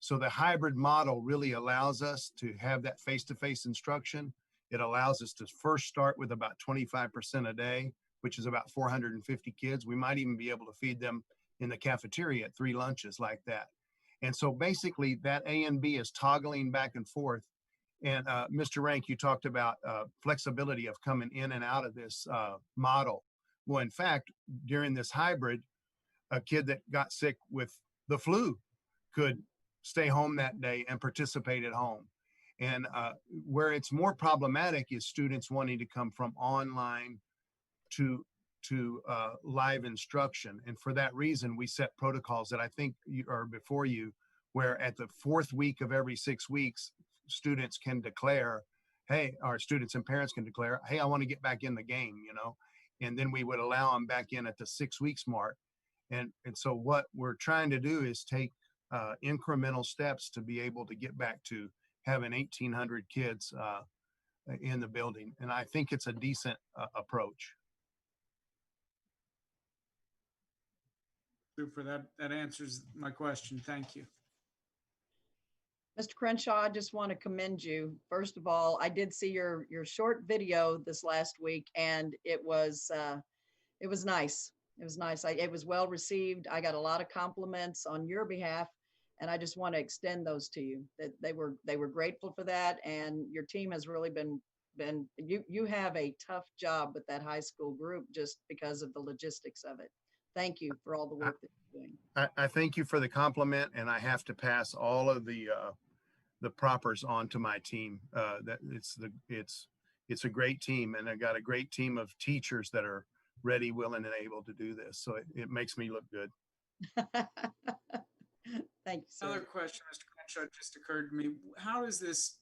[SPEAKER 10] So the hybrid model really allows us to have that face-to-face instruction. It allows us to first start with about 25% a day, which is about 450 kids. We might even be able to feed them in the cafeteria at 3 lunches like that. And so basically that A and B is toggling back and forth. And Mr. Rank, you talked about flexibility of coming in and out of this model. Well, in fact, during this hybrid, a kid that got sick with the flu could stay home that day and participate at home. And where it's more problematic is students wanting to come from online to live instruction. And for that reason, we set protocols that I think are before you, where at the 4th week of every 6 weeks, students can declare, hey, our students and parents can declare, hey, I want to get back in the game, you know, and then we would allow them back in at the 6 weeks mark. And so what we're trying to do is take incremental steps to be able to get back to having 1,800 kids in the building. And I think it's a decent approach.
[SPEAKER 6] Super, that answers my question. Thank you.
[SPEAKER 1] Mr. Crenshaw, I just want to commend you. First of all, I did see your short video this last week, and it was nice. It was nice. It was well received. I got a lot of compliments on your behalf, and I just want to extend those to you. That they were grateful for that, and your team has really been you have a tough job with that high school group just because of the logistics of it. Thank you for all the work that you're doing.
[SPEAKER 10] I thank you for the compliment, and I have to pass all of the propers on to my team. That it's a great team, and I got a great team of teachers that are ready, willing, and able to do this. So it makes me look good.
[SPEAKER 1] Thank you, sir.
[SPEAKER 6] Another question, Mr. Crenshaw, just occurred to me. How is this,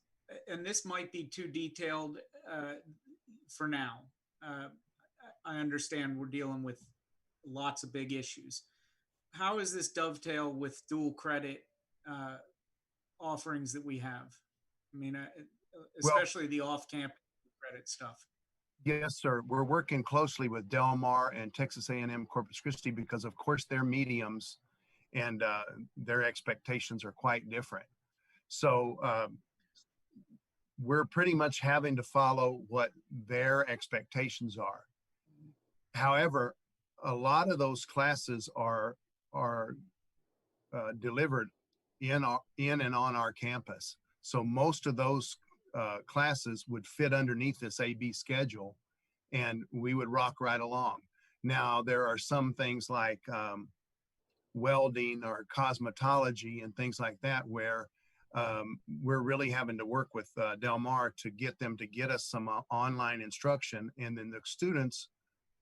[SPEAKER 6] and this might be too detailed for now. I understand we're dealing with lots of big issues. How is this dovetail with dual credit offerings that we have? I mean, especially the off-campus credit stuff.
[SPEAKER 10] Yes, sir. We're working closely with Del Mar and Texas A&M Corpus Christi because, of course, they're mediums and their expectations are quite different. So we're pretty much having to follow what their expectations are. However, a lot of those classes are delivered in and on our campus. So most of those classes would fit underneath this AB schedule, and we would rock right along. Now, there are some things like welding or cosmetology and things like that where we're really having to work with Del Mar to get them to get us some online instruction, and then the students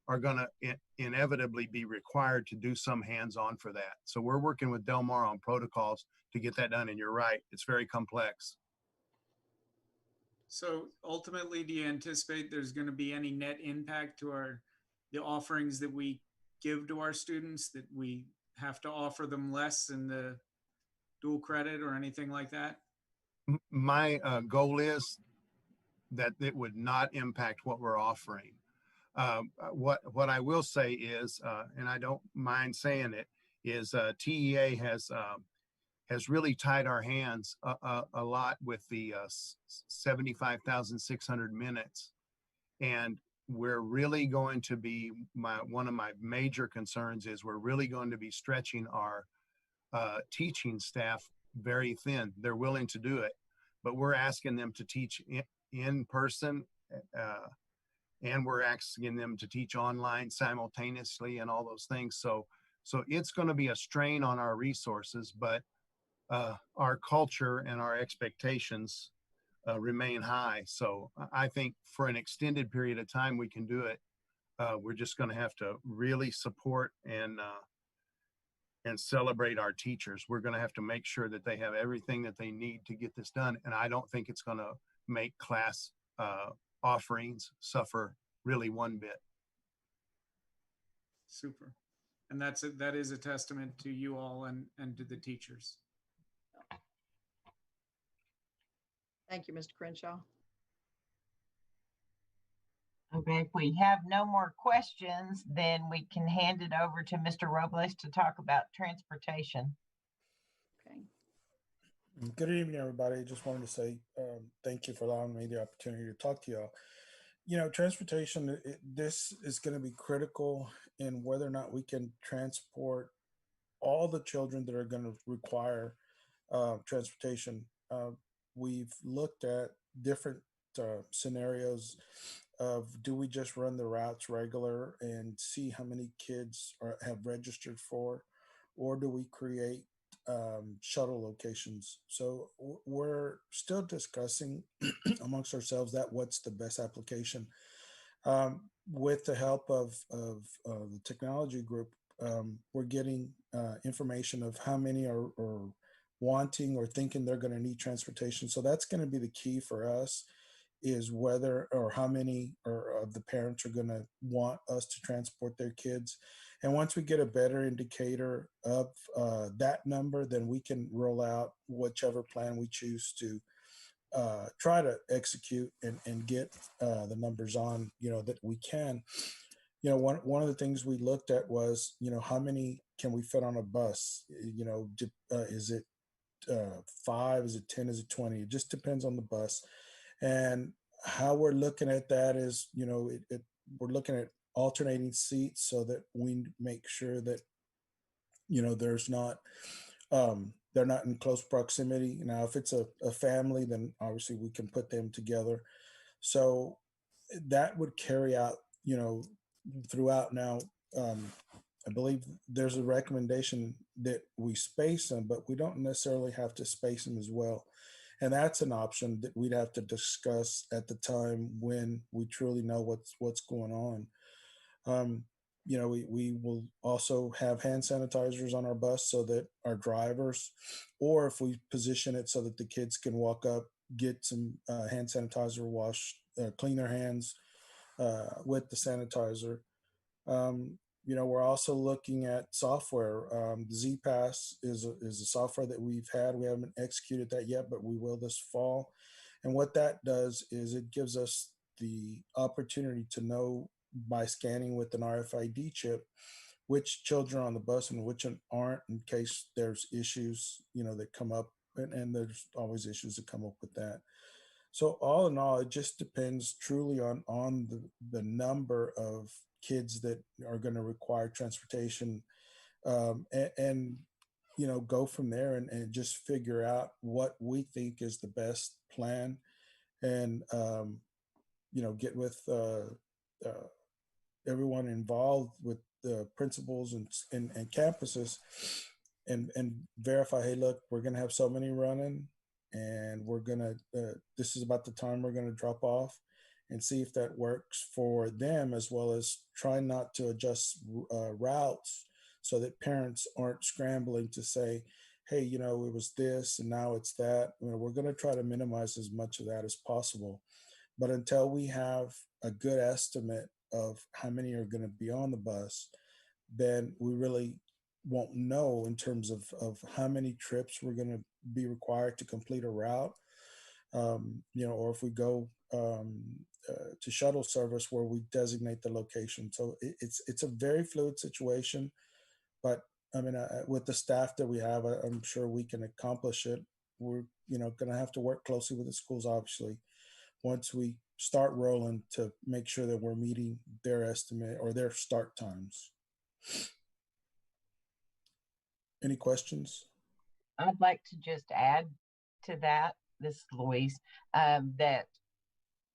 [SPEAKER 10] are going to inevitably be required to do some hands-on for that. So we're working with Del Mar on protocols to get that done. And you're right, it's very complex.
[SPEAKER 6] So ultimately, do you anticipate there's going to be any net impact to the offerings that we give to our students, that we have to offer them less in the dual credit or anything like that?
[SPEAKER 10] My goal is that it would not impact what we're offering. What I will say is, and I don't mind saying it, is TEA has really tied our hands a lot with the 75,600 minutes, and we're really going to be one of my major concerns is we're really going to be stretching our teaching staff very thin. They're willing to do it, but we're asking them to teach in person. And we're asking them to teach online simultaneously and all those things. So it's going to be a strain on our resources, but our culture and our expectations remain high. So I think for an extended period of time, we can do it. We're just going to have to really support and celebrate our teachers. We're going to have to make sure that they have everything that they need to get this done. And I don't think it's going to make class offerings suffer really one bit.
[SPEAKER 6] Super. And that is a testament to you all and to the teachers.
[SPEAKER 1] Thank you, Mr. Crenshaw.
[SPEAKER 9] Okay, if we have no more questions, then we can hand it over to Mr. Robles to talk about transportation.
[SPEAKER 1] Okay.
[SPEAKER 11] Good evening, everybody. I just wanted to say thank you for allowing me the opportunity to talk to y'all. You know, transportation, this is going to be critical in whether or not we can transport all the children that are going to require transportation. We've looked at different scenarios of, do we just run the routes regular and see how many kids have registered for, or do we create shuttle locations? So we're still discussing amongst ourselves that what's the best application. With the help of the technology group, we're getting information of how many are wanting or thinking they're going to need transportation. So that's going to be the key for us, is whether or how many of the parents are going to want us to transport their kids. And once we get a better indicator of that number, then we can roll out whichever plan we choose to try to execute and get the numbers on, that we can. One of the things we looked at was, how many can we fit on a bus? Is it 5? Is it 10? Is it 20? It just depends on the bus. And how we're looking at that is, we're looking at alternating seats so that we make sure that, there's not, they're not in close proximity. Now, if it's a family, then obviously we can put them together. So that would carry out, throughout. Now, I believe there's a recommendation that we space them, but we don't necessarily have to space them as well. And that's an option that we'd have to discuss at the time when we truly know what's going on. We will also have hand sanitizers on our bus so that our drivers, or if we position it so that the kids can walk up, get some hand sanitizer, clean their hands with the sanitizer. We're also looking at software. Z-Pass is a software that we've had. We haven't executed that yet, but we will this fall. And what that does is it gives us the opportunity to know, by scanning with an RFID chip, which children are on the bus and which aren't, in case there's issues, that come up. And there's always issues that come up with that. So all in all, it just depends truly on the number of kids that are going to require transportation, and go from there and just figure out what we think is the best plan, and get with everyone involved, with the principals and campuses, and verify, hey, look, we're going to have so many running. and we're gonna. This is about the time we're gonna drop off and see if that works for them, as well as try not to adjust routes so that parents aren't scrambling to say, hey, you know, it was this and now it's that. You know, we're going to try to minimize as much of that as possible. But until we have a good estimate of how many are going to be on the bus, then we really won't know in terms of how many trips we're going to be required to complete a route. You know, or if we go to shuttle service where we designate the location. So it's a very fluid situation, but I mean, with the staff that we have, I'm sure we can accomplish it. We're, you know, going to have to work closely with the schools, obviously, once we start rolling to make sure that we're meeting their estimate or their start times. Any questions?
[SPEAKER 9] I'd like to just add to that, this is Louise, that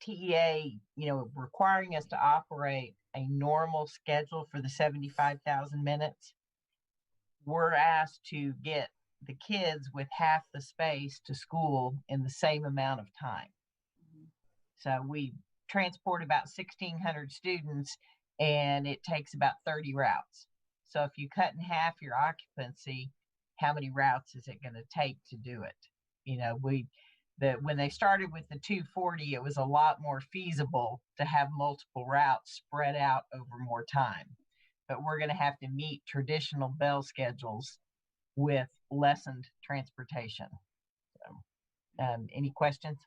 [SPEAKER 9] TEA, you know, requiring us to operate a normal schedule for the 75,000 minutes, we're asked to get the kids with half the space to school in the same amount of time. So we transport about 1,600 students and it takes about 30 routes. So if you cut in half your occupancy, how many routes is it going to take to do it? You know, when they started with the 240, it was a lot more feasible to have multiple routes spread out over more time. But we're going to have to meet traditional bell schedules with lessened transportation. So, any questions?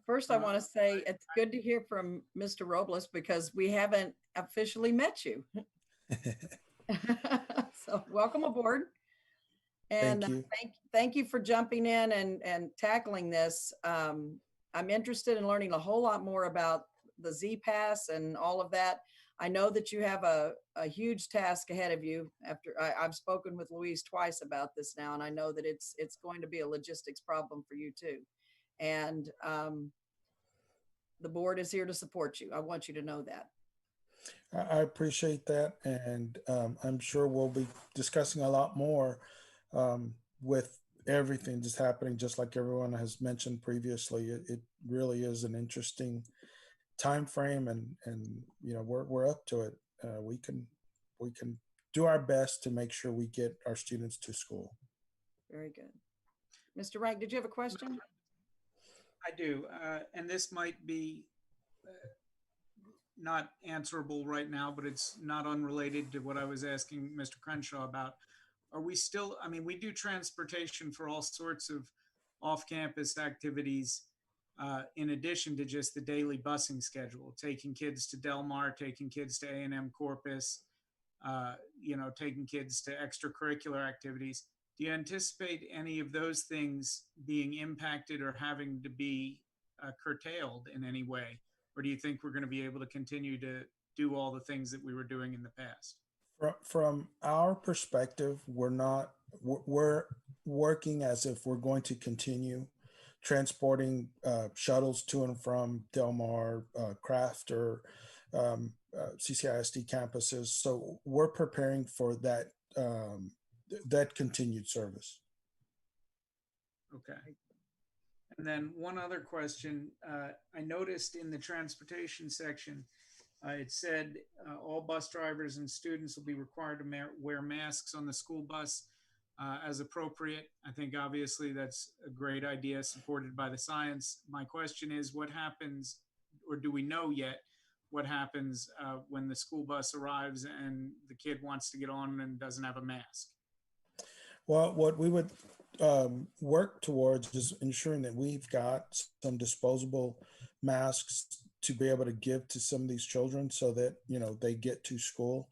[SPEAKER 1] First, I want to say it's good to hear from Mr. Robles because we haven't officially met you. So welcome aboard. And thank you for jumping in and tackling this. I'm interested in learning a whole lot more about the Z-Pass and all of that. I know that you have a huge task ahead of you. After I've spoken with Louise twice about this now, and I know that it's going to be a logistics problem for you too. And the board is here to support you. I want you to know that.
[SPEAKER 11] I appreciate that. And I'm sure we'll be discussing a lot more with everything that's happening, just like everyone has mentioned previously. It really is an interesting time frame, and you know, we're up to it. We can do our best to make sure we get our students to school.
[SPEAKER 1] Very good. Mr. Rank, did you have a question?
[SPEAKER 6] I do, and this might be not answerable right now, but it's not unrelated to what I was asking Mr. Crenshaw about. Are we still, I mean, we do transportation for all sorts of off-campus activities in addition to just the daily busing schedule, taking kids to Del Mar, taking kids to A&M Corpus, you know, taking kids to extracurricular activities. Do you anticipate any of those things being impacted or having to be curtailed in any way? Or do you think we're going to be able to continue to do all the things that we were doing in the past?
[SPEAKER 11] From our perspective, we're working as if we're going to continue transporting shuttles to and from Del Mar, Craft, or CCISD campuses. So we're preparing for that that continued service.
[SPEAKER 6] Okay. And then one other question. I noticed in the transportation section, it said all bus drivers and students will be required to wear masks on the school bus as appropriate. I think obviously that's a great idea supported by the science. My question is, what happens, or do we know yet, what happens when the school bus arrives and the kid wants to get on and doesn't have a mask?
[SPEAKER 11] Well, what we would work towards is ensuring that we've got some disposable masks to be able to give to some of these children so that, you know, they get to school.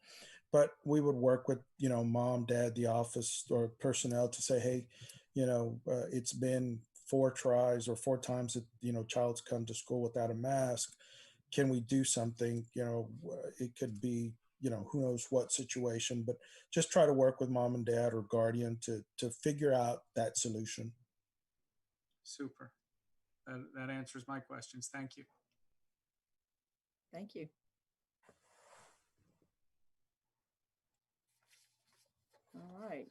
[SPEAKER 11] But we would work with, you know, mom, dad, the office or personnel to say, hey, you know, it's been 4 tries or 4 times that, you know, child's come to school without a mask. Can we do something? You know, it could be, you know, who knows what situation, but just try to work with mom and dad or guardian to figure out that solution.
[SPEAKER 6] Super. That answers my questions. Thank you.
[SPEAKER 1] Thank you. All right.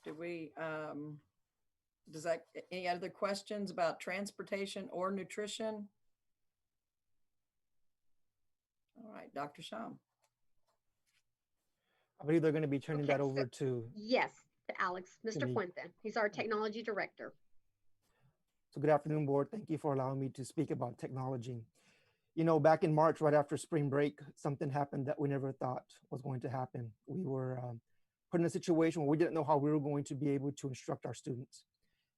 [SPEAKER 1] Do we, does that, any other questions about transportation or nutrition? All right, Dr. Sham.
[SPEAKER 12] I believe they're going to be turning
[SPEAKER 3] Okay,
[SPEAKER 12] that
[SPEAKER 3] so-
[SPEAKER 12] over to
[SPEAKER 3] Yes, to Alex, Mr.
[SPEAKER 12] me.
[SPEAKER 3] Puente. He's our technology director.
[SPEAKER 12] So good afternoon, board. Thank you for allowing me to speak about technology. You know, back in March, right after spring break, something happened that we never thought was going to happen. We were put in a situation where we didn't know how we were going to be able to instruct our students.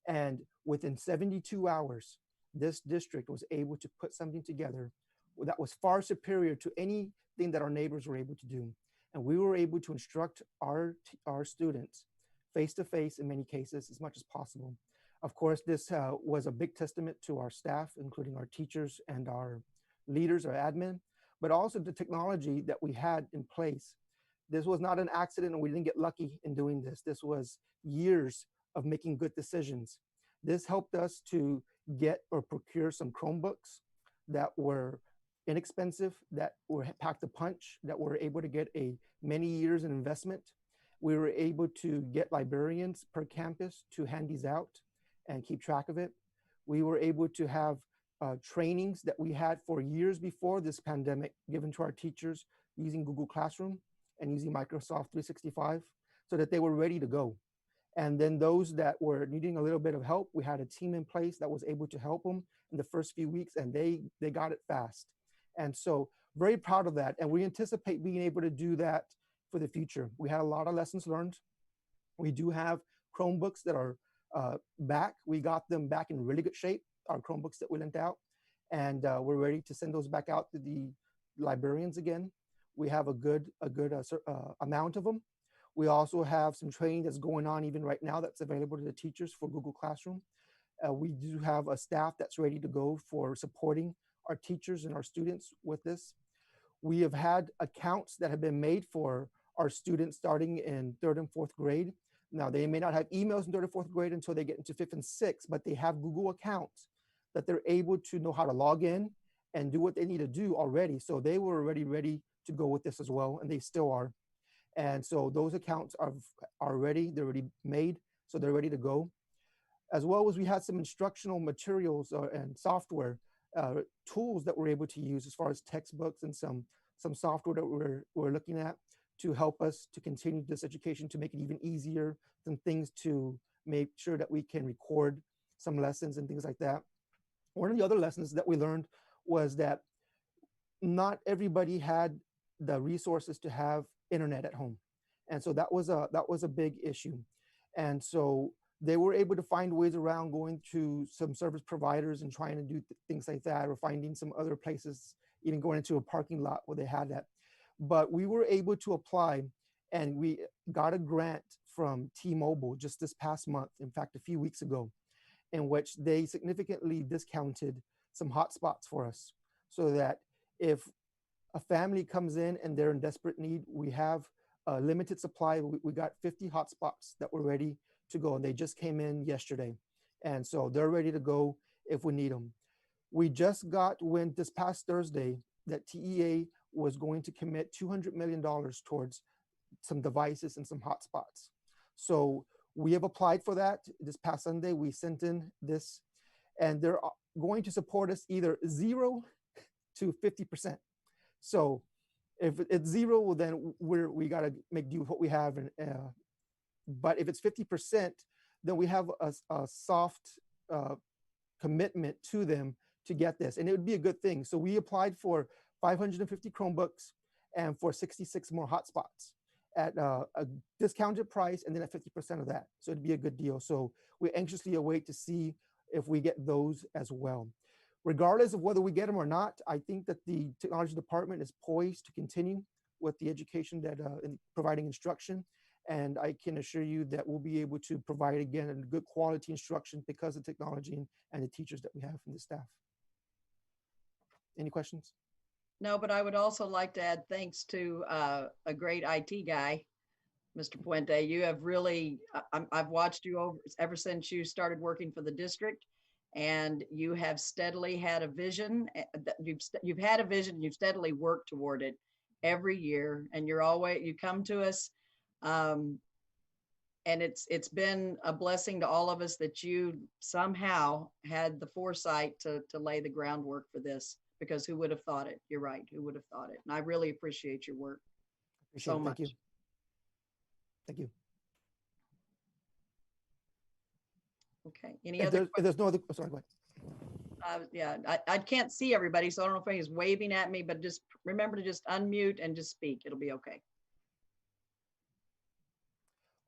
[SPEAKER 12] And within 72 hours, this district was able to put something together that was far superior to anything that our neighbors were able to do. And we were able to instruct our students face-to-face in many cases as much as possible. Of course, this was a big testament to our staff, including our teachers and our leaders, our admin, but also the technology that we had in place. This was not an accident, and we didn't get lucky in doing this. This was years of making good decisions. This helped us to get or procure some Chromebooks that were inexpensive, that were packed a punch, that were able to get many years in investment. We were able to get librarians per campus to hand these out and keep track of it. We were able to have trainings that we had for years before this pandemic given to our teachers using Google Classroom and using Microsoft 365 so that they were ready to go. And then those that were needing a little bit of help, we had a team in place that was able to help them in the first few weeks, and they got it fast. And so very proud of that. And we anticipate being able to do that for the future. We had a lot of lessons learned. We do have Chromebooks that are back. We got them back in really good shape, our Chromebooks that we lent out. And we're ready to send those back out to the librarians again. We have a good amount of them. We also have some training that's going on even right now that's available to the teachers for Google Classroom. We do have a staff that's ready to go for supporting our teachers and our students with this. We have had accounts that have been made for our students starting in 3rd and 4th grade. Now, they may not have emails in 3rd and 4th grade until they get into 5th and 6th, but they have Google accounts that they're able to know how to log in and do what they need to do already. So they were already ready to go with this as well, and they still are. And so those accounts are ready, they're already made, so they're ready to go. As well as we had some instructional materials and software tools that we're able to use as far as textbooks and some software that we're looking at to help us to continue this education, to make it even easier, some things to make sure that we can record some lessons and things like that. One of the other lessons that we learned was that not everybody had the resources to have internet at home. And so that was a big issue. And so they were able to find ways around going to some service providers and trying to do things like that, or finding some other places, even going into a parking lot where they had that. But we were able to apply, and we got a grant from T-Mobile just this past month, in fact, a few weeks ago, in which they significantly discounted some hotspots for us, so that if a family comes in and they're in desperate need, we have a limited supply. We got 50 hotspots that were ready to go, and they just came in yesterday. And so they're ready to go if we need them. We just got wind this past Thursday that TEA was going to commit $200 million towards some devices and some hotspots. So we have applied for that. This past Sunday, we sent in this, and they're going to support us either 0 to 50%. So if it's 0, well, then we got to make do with what we have. And but if it's 50%, then we have a soft commitment to them to get this, and it would be a good thing. So we applied for 550 Chromebooks and for 66 more hotspots at a discounted price, and then at 50% of that. So it'd be a good deal. So we anxiously await to see if we get those as well. Regardless of whether we get them or not, I think that the technology department is poised to continue with the education that in providing instruction. And I can assure you that we'll be able to provide, again, a good quality instruction because of technology and the teachers that we have from the staff. Any questions?
[SPEAKER 1] No, but I would also like to add thanks to a great IT guy, Mr. Puente. You have really, I've watched you ever since you started working for the district, and you have steadily had a vision. You've had a vision, you've steadily worked toward it every year, and you come to us And it's been a blessing to all of us that you somehow had the foresight to lay the groundwork for this, because who would have thought it? You're right. Who would have thought it? And I really appreciate your work so much.
[SPEAKER 12] Thank you. Thank you.
[SPEAKER 1] Okay. Any other?
[SPEAKER 12] If there's no other, sorry, go ahead.
[SPEAKER 1] Yeah, I can't see everybody, so I don't know if anybody's waving at me, but just remember to just unmute and just speak. It'll be okay.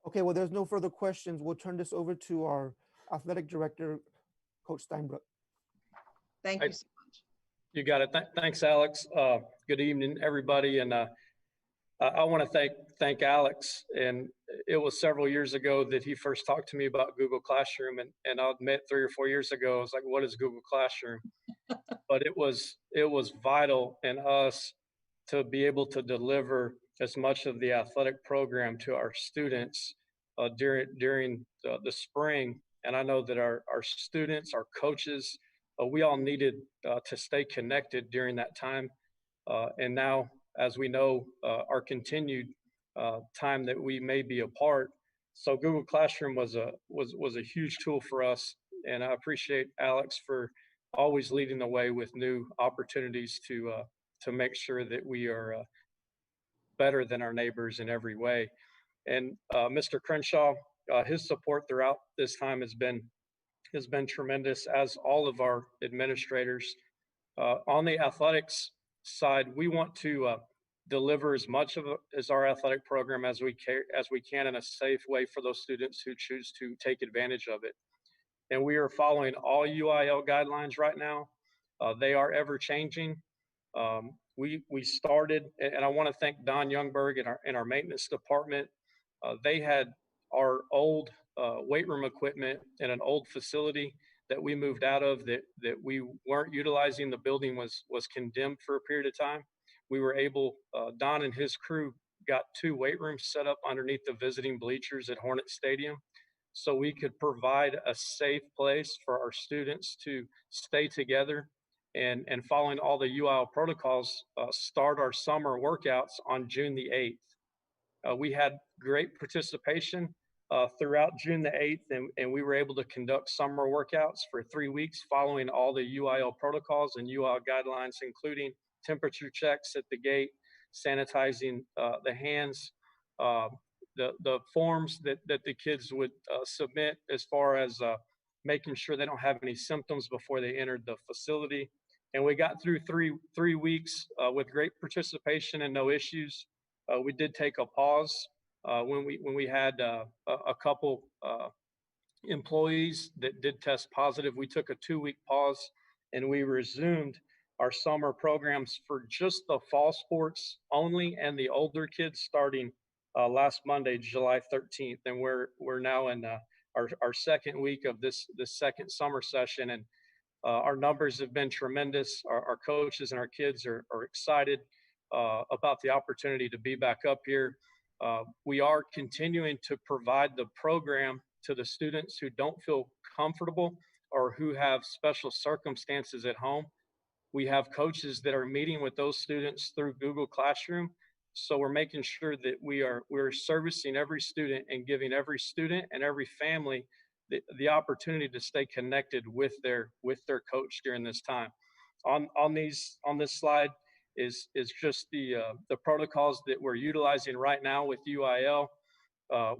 [SPEAKER 12] Okay, well, there's no further questions. We'll turn this over to our athletic director, Coach Steinbrook.
[SPEAKER 1] Thank you so much.
[SPEAKER 13] You got it. Thanks, Alex. Good evening, everybody. And I want to thank Alex. And it was several years ago that he first talked to me about Google Classroom. And I'll admit 3 or 4 years ago, I was like, what is Google Classroom? But it was vital in us to be able to deliver as much of the athletic program to our students during the spring. And I know that our students, our coaches, we all needed to stay connected during that time. And now, as we know, our continued time that we may be apart. So Google Classroom was a huge tool for us. And I appreciate Alex for always leading the way with new opportunities to make sure that we are better than our neighbors in every way. And Mr. Crenshaw, his support throughout this time has been tremendous, as all of our administrators. On the athletics side, we want to deliver as much of as our athletic program as we can in a safe way for those students who choose to take advantage of it. And we are following all UIL guidelines right now. They are ever changing. We started, and I want to thank Don Youngberg in our maintenance department. They had our old weight room equipment in an old facility that we moved out of that we weren't utilizing. The building was condemned for a period of time. We were able, Don and his crew got 2 weight rooms set up underneath the visiting bleachers at Hornet Stadium, so we could provide a safe place for our students to stay together and following all the UIL protocols, start our summer workouts on June the 8th. We had great participation throughout June the 8th, and we were able to conduct summer workouts for 3 weeks following all the UIL protocols and UIL guidelines, including temperature checks at the gate, sanitizing the hands, the forms that the kids would submit as far as making sure they don't have any symptoms before they entered the facility. And we got through three weeks with great participation and no issues. We did take a pause when we had a couple employees that did test positive. We took a 2-week pause and we resumed our summer programs for just the fall sports only and the older kids starting last Monday, July 13th. And we're now in our second week of this second summer session, and our numbers have been tremendous. Our coaches and our kids are excited about the opportunity to be back up here. We are continuing to provide the program to the students who don't feel comfortable or who have special circumstances at home. We have coaches that are meeting with those students through Google Classroom. So we're making sure that we're servicing every student and giving every student and every family the opportunity to stay connected with their coach during this time. On this slide is just the protocols that we're utilizing right now with UIL,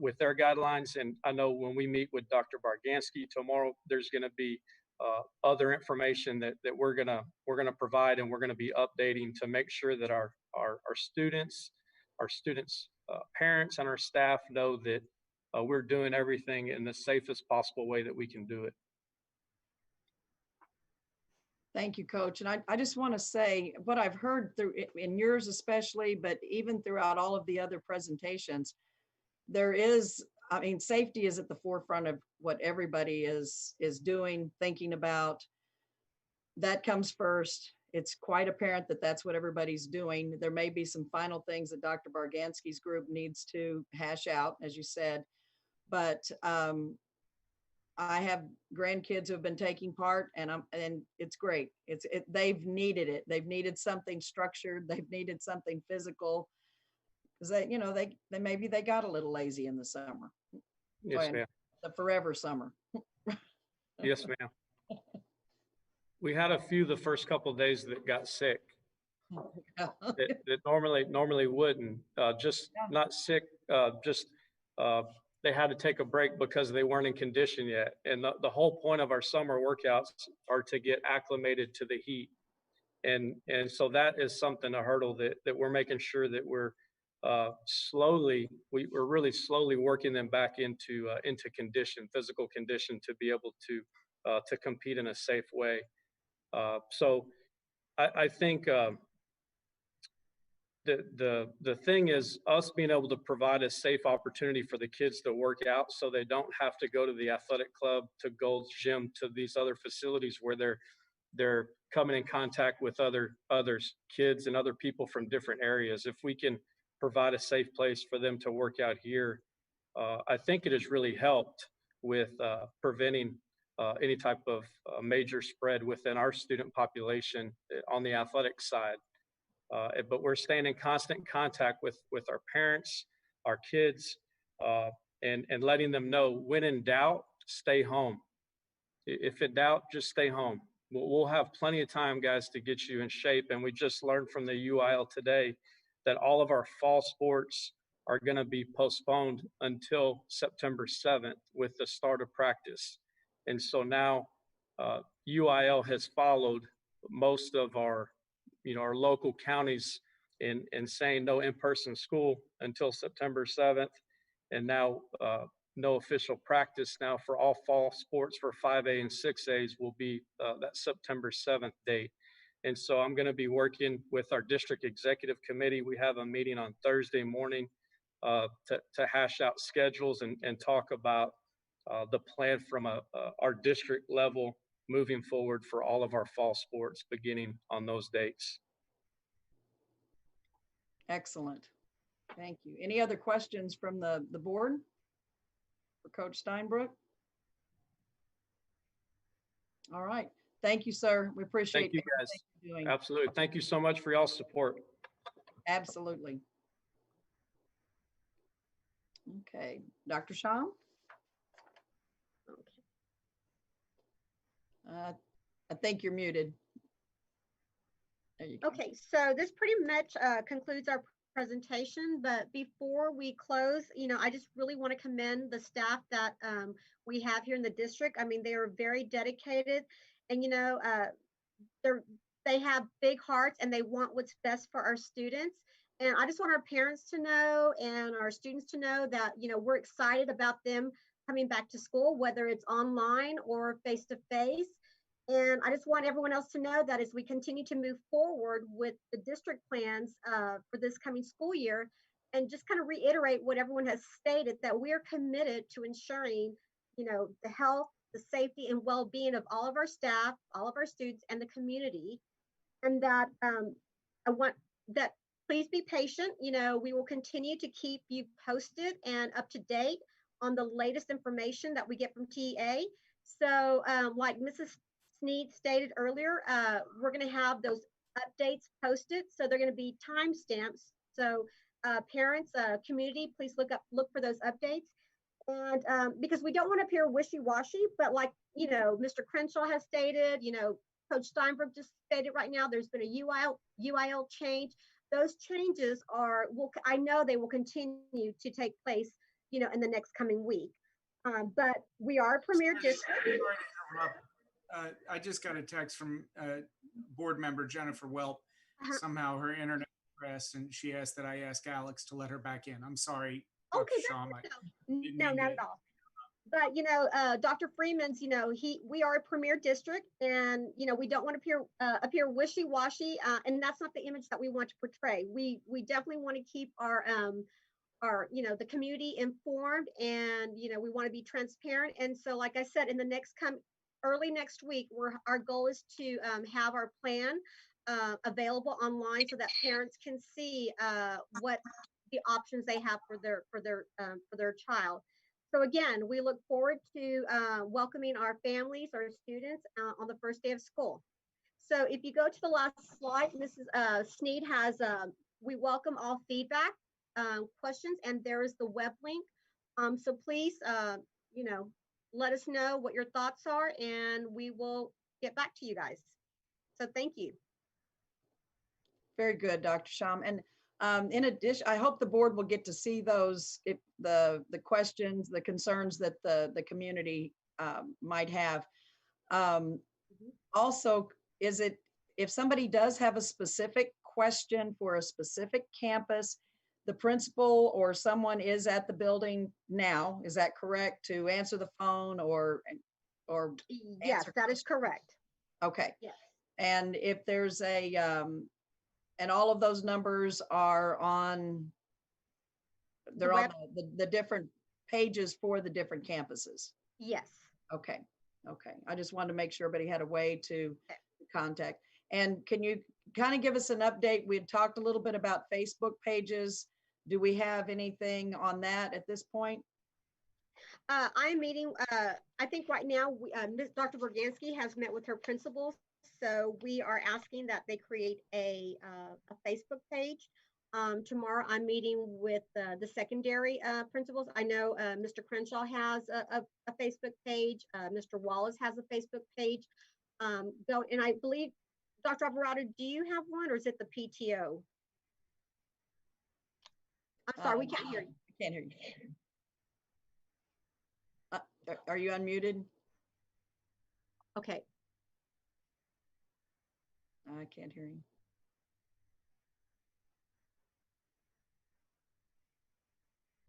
[SPEAKER 13] with their guidelines. And I know when we meet with Dr. Bargansky tomorrow, there's going to be other information that we're gonna provide, and we're gonna be updating to make sure that our students, parents, and our staff know that we're doing everything in the safest possible way that we can do it.
[SPEAKER 1] Thank you, Coach. And I just want to say what I've heard through in yours especially, but even throughout all of the other presentations, there is, I mean, safety is at the forefront of what everybody is doing, thinking about. That comes first. It's quite apparent that that's what everybody's doing. There may be some final things that Dr. Bargansky's group needs to hash out, as you said, but I have grandkids who have been taking part, and it's great. They've needed it. They've needed something structured. They've needed something physical, because they maybe they got a little lazy in the summer.
[SPEAKER 13] Yes,
[SPEAKER 1] and
[SPEAKER 13] ma'am.
[SPEAKER 1] the forever summer.
[SPEAKER 13] Yes, ma'am. We had a few the first couple of days that got sick that normally wouldn't. Just
[SPEAKER 1] Yeah.
[SPEAKER 13] not sick, just they had to take a break because they weren't in condition yet. And the whole point of our summer workouts are to get acclimated to the heat. And so that is something, a hurdle that we're making sure that we're we're really slowly working them back into condition, physical condition, to be able to compete in a safe way. So I think the thing is us being able to provide a safe opportunity for the kids to work out, so they don't have to go to the athletic club, to Gold's Gym, to these other facilities where they're coming in contact with others, kids and other people from different areas. If we can provide a safe place for them to work out here, I think it has really helped with preventing any type of major spread within our student population on the athletic side. But we're staying in constant contact with our parents, our kids, and letting them know, when in doubt, stay home. If in doubt, just stay home. We'll have plenty of time, guys, to get you in shape. And we just learned from the UIL today that all of our fall sports are going to be postponed until September 7th with the start of practice. And so now UIL has followed most of our local counties in saying no in-person school until September 7th. And now no official practice now for all fall sports for 5A and 6As will be that September 7th date. And so I'm going to be working with our district executive committee. We have a meeting on Thursday morning to hash out schedules and talk about the plan from our district level moving forward for all of our fall sports beginning on those dates.
[SPEAKER 1] Excellent. Thank you. Any other questions from the board for Coach Steinbrook? All right. Thank you, sir. We appreciate
[SPEAKER 13] Thank you, guys.
[SPEAKER 1] you're doing.
[SPEAKER 13] Absolutely. Thank you so much for y'all's support.
[SPEAKER 1] Absolutely. Okay. Dr. Sham? I think you're muted. There you go.
[SPEAKER 3] Okay, so this pretty much concludes our presentation, but before we close, I just really want to commend the staff that we have here in the district. I mean, they are very dedicated, and they have big hearts and they want what's best for our students. And I just want our parents to know and our students to know that, we're excited about them coming back to school, whether it's online or face-to-face. And I just want everyone else to know that as we continue to move forward with the district plans for this coming school year, and just kind of reiterate what everyone has stated, that we are committed to ensuring, the health, the safety, and well-being of all of our staff, all of our students, and the community. And that I want that please be patient. We will continue to keep you posted and up to date on the latest information that we get from TA. So like Mrs. Sneed stated earlier, we're going to have those updates posted. So they're going to be timestamps. So parents, community, please look for those updates. And because we don't want to appear wishy-washy, but like, Mr. Crenshaw has stated, Coach Steinberg just stated right now, there's been a UIL change. Those changes I know they will continue to take place, in the next coming week. But we are a premier district.
[SPEAKER 6] I just got a text from board member Jennifer Welp. Somehow her internet crashed, and she asked that I ask Alex to let her back in. I'm sorry, Dr.
[SPEAKER 3] Okay,
[SPEAKER 6] Sham.
[SPEAKER 3] no, not at all. But Dr. Freeman's, we are a premier district, and we don't want to appear wishy-washy, and that's not the image that we want to portray. We definitely want to keep our the community informed, and we want to be transparent. And so, like I said, in the early next week, our goal is to have our plan available online so that parents can see what the options they have for their child. So again, we look forward to welcoming our families, our students on the first day of school. So if you go to the last slide, Mrs. Sneed has, we welcome all feedback, questions, and there is the web link So please, you know, let us know what your thoughts are and we will get back to you guys. So thank you.
[SPEAKER 1] Very good, Dr. Sham. And in addition, I hope the board will get to see those, the questions, the concerns that the community might have. Also, if somebody does have a specific question for a specific campus, the principal or someone is at the building now, is that correct, to answer the phone or
[SPEAKER 3] Yes, that is correct.
[SPEAKER 1] Okay.
[SPEAKER 3] Yes.
[SPEAKER 1] And if there's and all of those numbers are on, they're on the different pages for the different campuses.
[SPEAKER 3] Yes.
[SPEAKER 1] Okay. Okay. I just wanted to make sure everybody had a way to contact. And can you kind of give us an update? We had talked a little bit about Facebook pages. Do we have anything on that at this point?
[SPEAKER 3] I'm meeting, I think right now, Dr. Burganski has met with her principals. So we are asking that they create a Facebook page. Tomorrow I'm meeting with the secondary principals. I know Mr. Crenshaw has a Facebook page. Mr. Wallace has a Facebook page. And I believe, Dr. Alvarado, do you have one or is it the PTO? I'm sorry, we can't hear you.
[SPEAKER 1] I can't hear you. Are you unmuted?
[SPEAKER 3] Okay.
[SPEAKER 1] I can't hear you.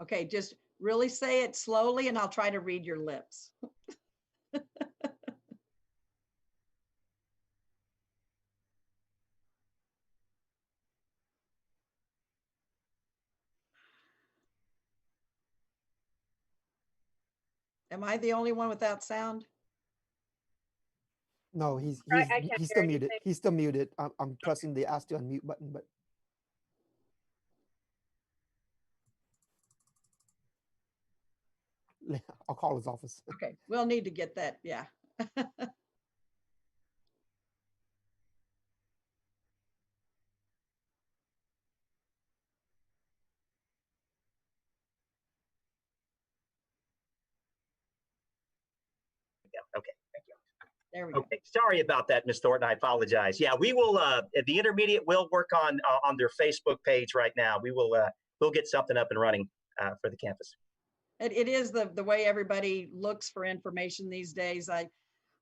[SPEAKER 1] Okay, just really say it slowly and I'll try to read your lips. Am I the only one without sound?
[SPEAKER 12] No, he's still
[SPEAKER 7] hear
[SPEAKER 12] muted.
[SPEAKER 7] anything.
[SPEAKER 12] He's still muted. I'm pressing the ask to unmute button, but I'll call his office.
[SPEAKER 1] Okay, we'll need to get that, yeah.
[SPEAKER 8] Okay, thank you.
[SPEAKER 1] There we go.
[SPEAKER 8] Okay, sorry about that, Ms. Thornton. I apologize. Yeah, we will. The intermediate will work on their Facebook page right now. We will. We'll get something up and running for the campus.
[SPEAKER 1] It is the way everybody looks for information these days. I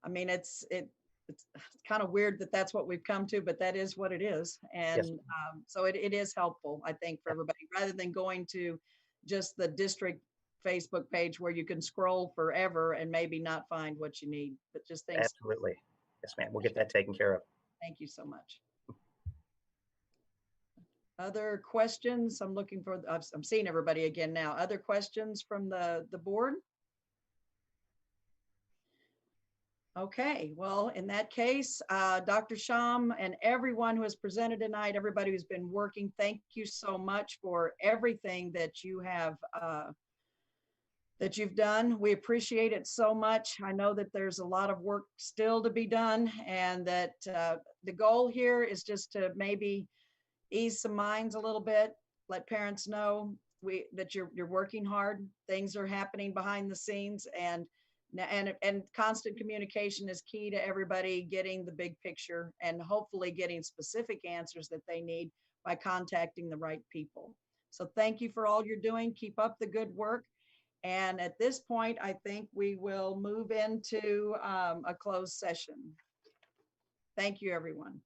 [SPEAKER 1] mean, it's kind of weird that that's what we've come to, but that is what it is. And
[SPEAKER 8] Yes.
[SPEAKER 1] So it is helpful, I think, for everybody, rather than going to just the district Facebook page where you can scroll forever and maybe not find what you need, but just things.
[SPEAKER 8] Absolutely. Yes, ma'am. We'll get that taken care of.
[SPEAKER 1] Thank you so much. Other questions? I'm looking for, I'm seeing everybody again now. Other questions from the board? Okay, well, in that case, Dr. Sham and everyone who has presented tonight, everybody who's been working, thank you so much for everything that you have that you've done. We appreciate it so much. I know that there's a lot of work still to be done, and that the goal here is just to maybe ease some minds a little bit, let parents know that you're working hard. Things are happening behind the scenes, and constant communication is key to everybody getting the big picture and hopefully getting specific answers that they need by contacting the right people. So thank you for all you're doing. Keep up the good work. And at this point, I think we will move into a closed session. Thank you, everyone.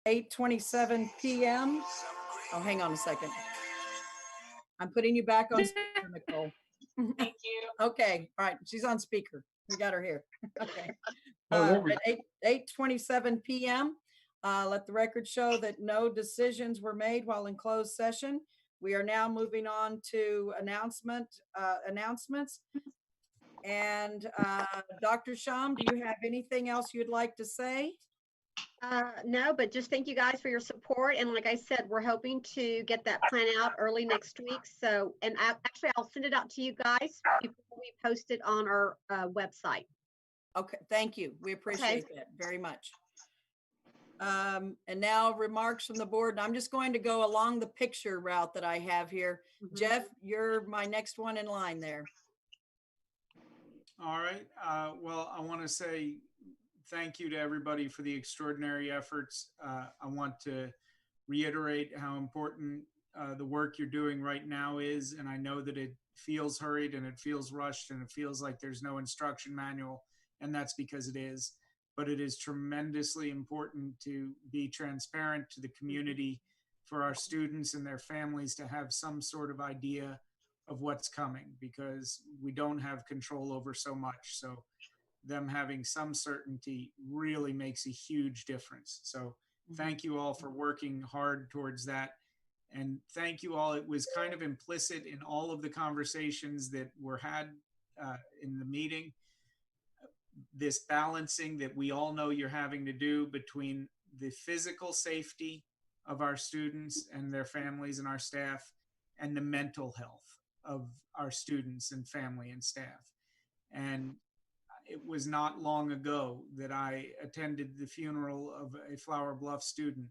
[SPEAKER 1] 8:27 p.m. Oh, hang on a second. I'm putting you back on speaker, Nicole.
[SPEAKER 7] Thank you.
[SPEAKER 1] Okay, all right, she's on speaker. We got her here. Okay.
[SPEAKER 13] Oh,
[SPEAKER 1] At 8:27 p.m., let the record show that no decisions were made while in closed session. We are now moving on to announcements. And Dr. Sham, do you have anything else you'd like to say?
[SPEAKER 3] No, but just thank you guys for your support. And like I said, we're hoping to get that plan out early next week. So, and actually, I'll send it out to you guys before we post it on our website.
[SPEAKER 1] Okay, thank you. We appreciate that very much. And now remarks from the board. I'm just going to go along the picture route that I have here. Jeff, you're my next one in line there.
[SPEAKER 6] All right. Well, I want to say thank you to everybody for the extraordinary efforts. I want to reiterate how important the work you're doing right now is. And I know that it feels hurried and it feels rushed and it feels like there's no instruction manual. And that's because it is. But it is tremendously important to be transparent to the community for our students and their families to have some sort of idea of what's coming, because we don't have control over so much. So them having some certainty really makes a huge difference. So thank you all for working hard towards that. And thank you all. It was kind of implicit in all of the conversations that were had in the meeting, this balancing that we all know you're having to do between the physical safety of our students and their families and our staff and the mental health of our students and family and staff. And it was not long ago that I attended the funeral of a Flower Bluff student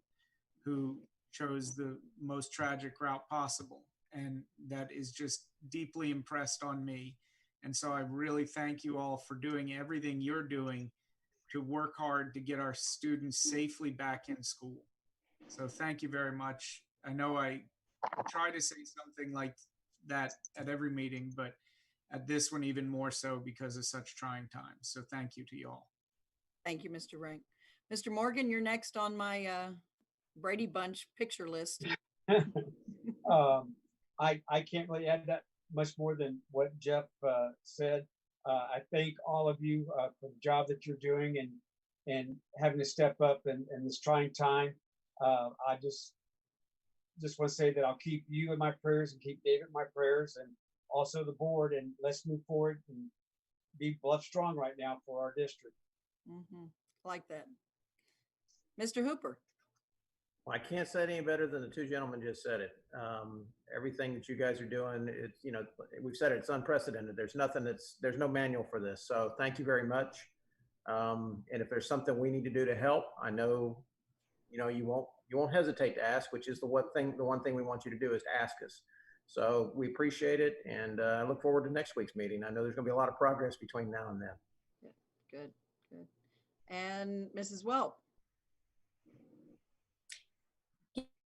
[SPEAKER 6] who chose the most tragic route possible. And that is just deeply impressed on me. And so I really thank you all for doing everything you're doing to work hard to get our students safely back in school. So thank you very much. I know I try to say something like that at every meeting, but at this one even more so because of such trying times. So thank you to you all.
[SPEAKER 1] Thank you, Mr. Rank. Mr. Morgan, you're next on my Brady Bunch picture list.
[SPEAKER 14] I can't really add that much more than what Jeff said. I thank all of you for the job that you're doing and having to step up in this trying time. I just want to say that I'll keep you in my prayers and keep David in my prayers, and also the board, and let's move forward and be Bluff strong right now for our district.
[SPEAKER 1] Like that. Mr. Hooper.
[SPEAKER 15] Well, I can't say it any better than the two gentlemen just said it. Everything that you guys are doing, it's, you know, we've said it's unprecedented. There's no manual for this. So thank you very much. And if there's something we need to do to help, I know, you know, you won't hesitate to ask, which is the one thing we want you to do is ask us. So we appreciate it, and I look forward to next week's meeting. I know there's going to be a lot of progress between now and then.
[SPEAKER 1] Good. And Mrs. Welp.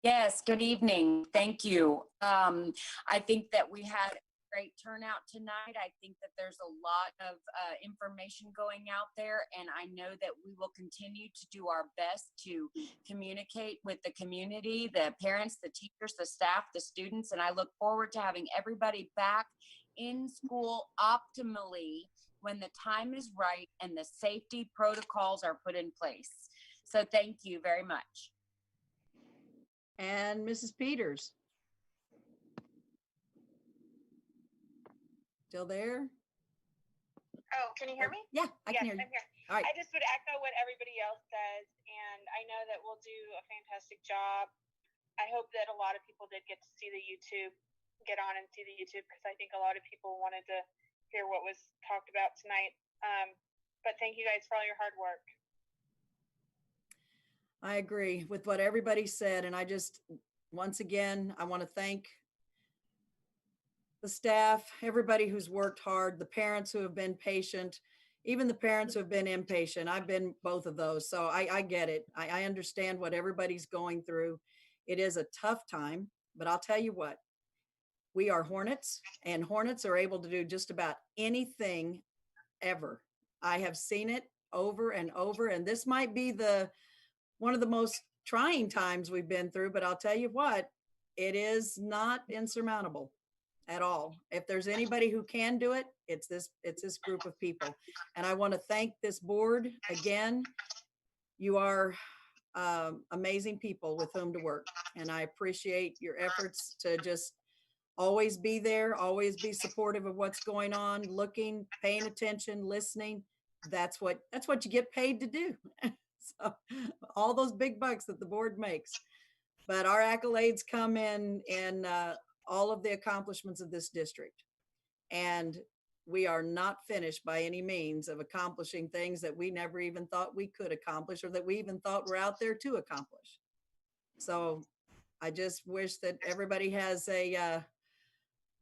[SPEAKER 2] Yes, good evening. Thank you. I think that we had a great turnout tonight. I think that there's a lot of information going out there, and I know that we will continue to do our best to communicate with the community, the parents, the teachers, the staff, the students, and I look forward to having everybody back in school optimally when the time is right and the safety protocols are put in place. So thank you very much.
[SPEAKER 1] And Mrs. Peters. Still there?
[SPEAKER 7] Oh, can you hear me?
[SPEAKER 1] Yeah, I can hear you.
[SPEAKER 7] I'm here.
[SPEAKER 1] All right.
[SPEAKER 7] I just would echo what everybody else says, and I know that we'll do a fantastic job. I hope that a lot of people did get to see the YouTube, get on and see the YouTube, because I think a lot of people wanted to hear what was talked about tonight. But thank you guys for all your hard work.
[SPEAKER 1] I agree with what everybody said. And I just, once again, I want to thank the staff, everybody who's worked hard, the parents who have been patient, even the parents who have been impatient. I've been both of those. So I get it. I understand what everybody's going through. It is a tough time, but I'll tell you what, we are Hornets, and Hornets are able to do just about anything ever. I have seen it over and over. And this might be one of the most trying times we've been through, but I'll tell you what, it is not insurmountable at all. If there's anybody who can do it, it's this group of people. And I want to thank this board again. You are amazing people with whom to work. And I appreciate your efforts to just always be there, always be supportive of what's going on, looking, paying attention, listening. That's what you get paid to do. So all those big bucks that the board makes. But our accolades come in all of the accomplishments of this district. And we are not finished by any means of accomplishing things that we never even thought we could accomplish or that we even thought were out there to accomplish. So I just wish that everybody has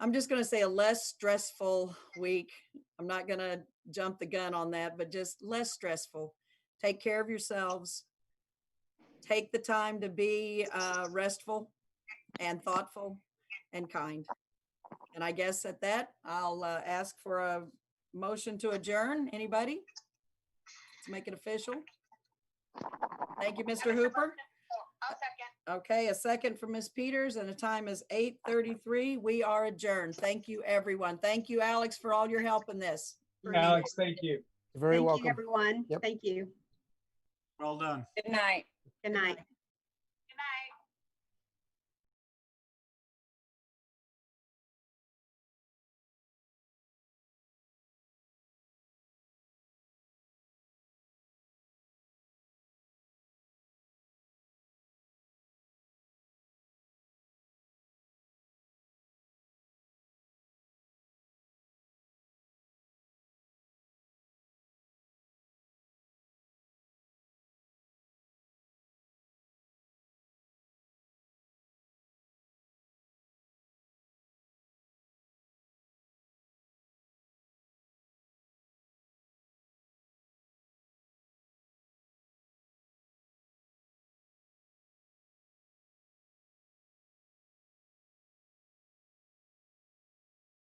[SPEAKER 1] I'm just going to say a less stressful week. I'm not going to jump the gun on that, but just less stressful. Take care of yourselves. Take the time to be restful and thoughtful and kind. And I guess at that, I'll ask for a motion to adjourn. Anybody? Let's make it official. Thank you, Mr. Hooper.
[SPEAKER 7] I'll second.
[SPEAKER 1] Okay, a second from Ms. Peters, and the time is 8:33. We are adjourned. Thank you, everyone. Thank you, Alex, for all your help in this.
[SPEAKER 14] Alex, thank you.
[SPEAKER 12] You're very
[SPEAKER 3] Thank
[SPEAKER 12] welcome.
[SPEAKER 3] you, everyone.
[SPEAKER 12] Yep.
[SPEAKER 3] Thank you.
[SPEAKER 6] Well done.
[SPEAKER 2] Good night.
[SPEAKER 3] Good night.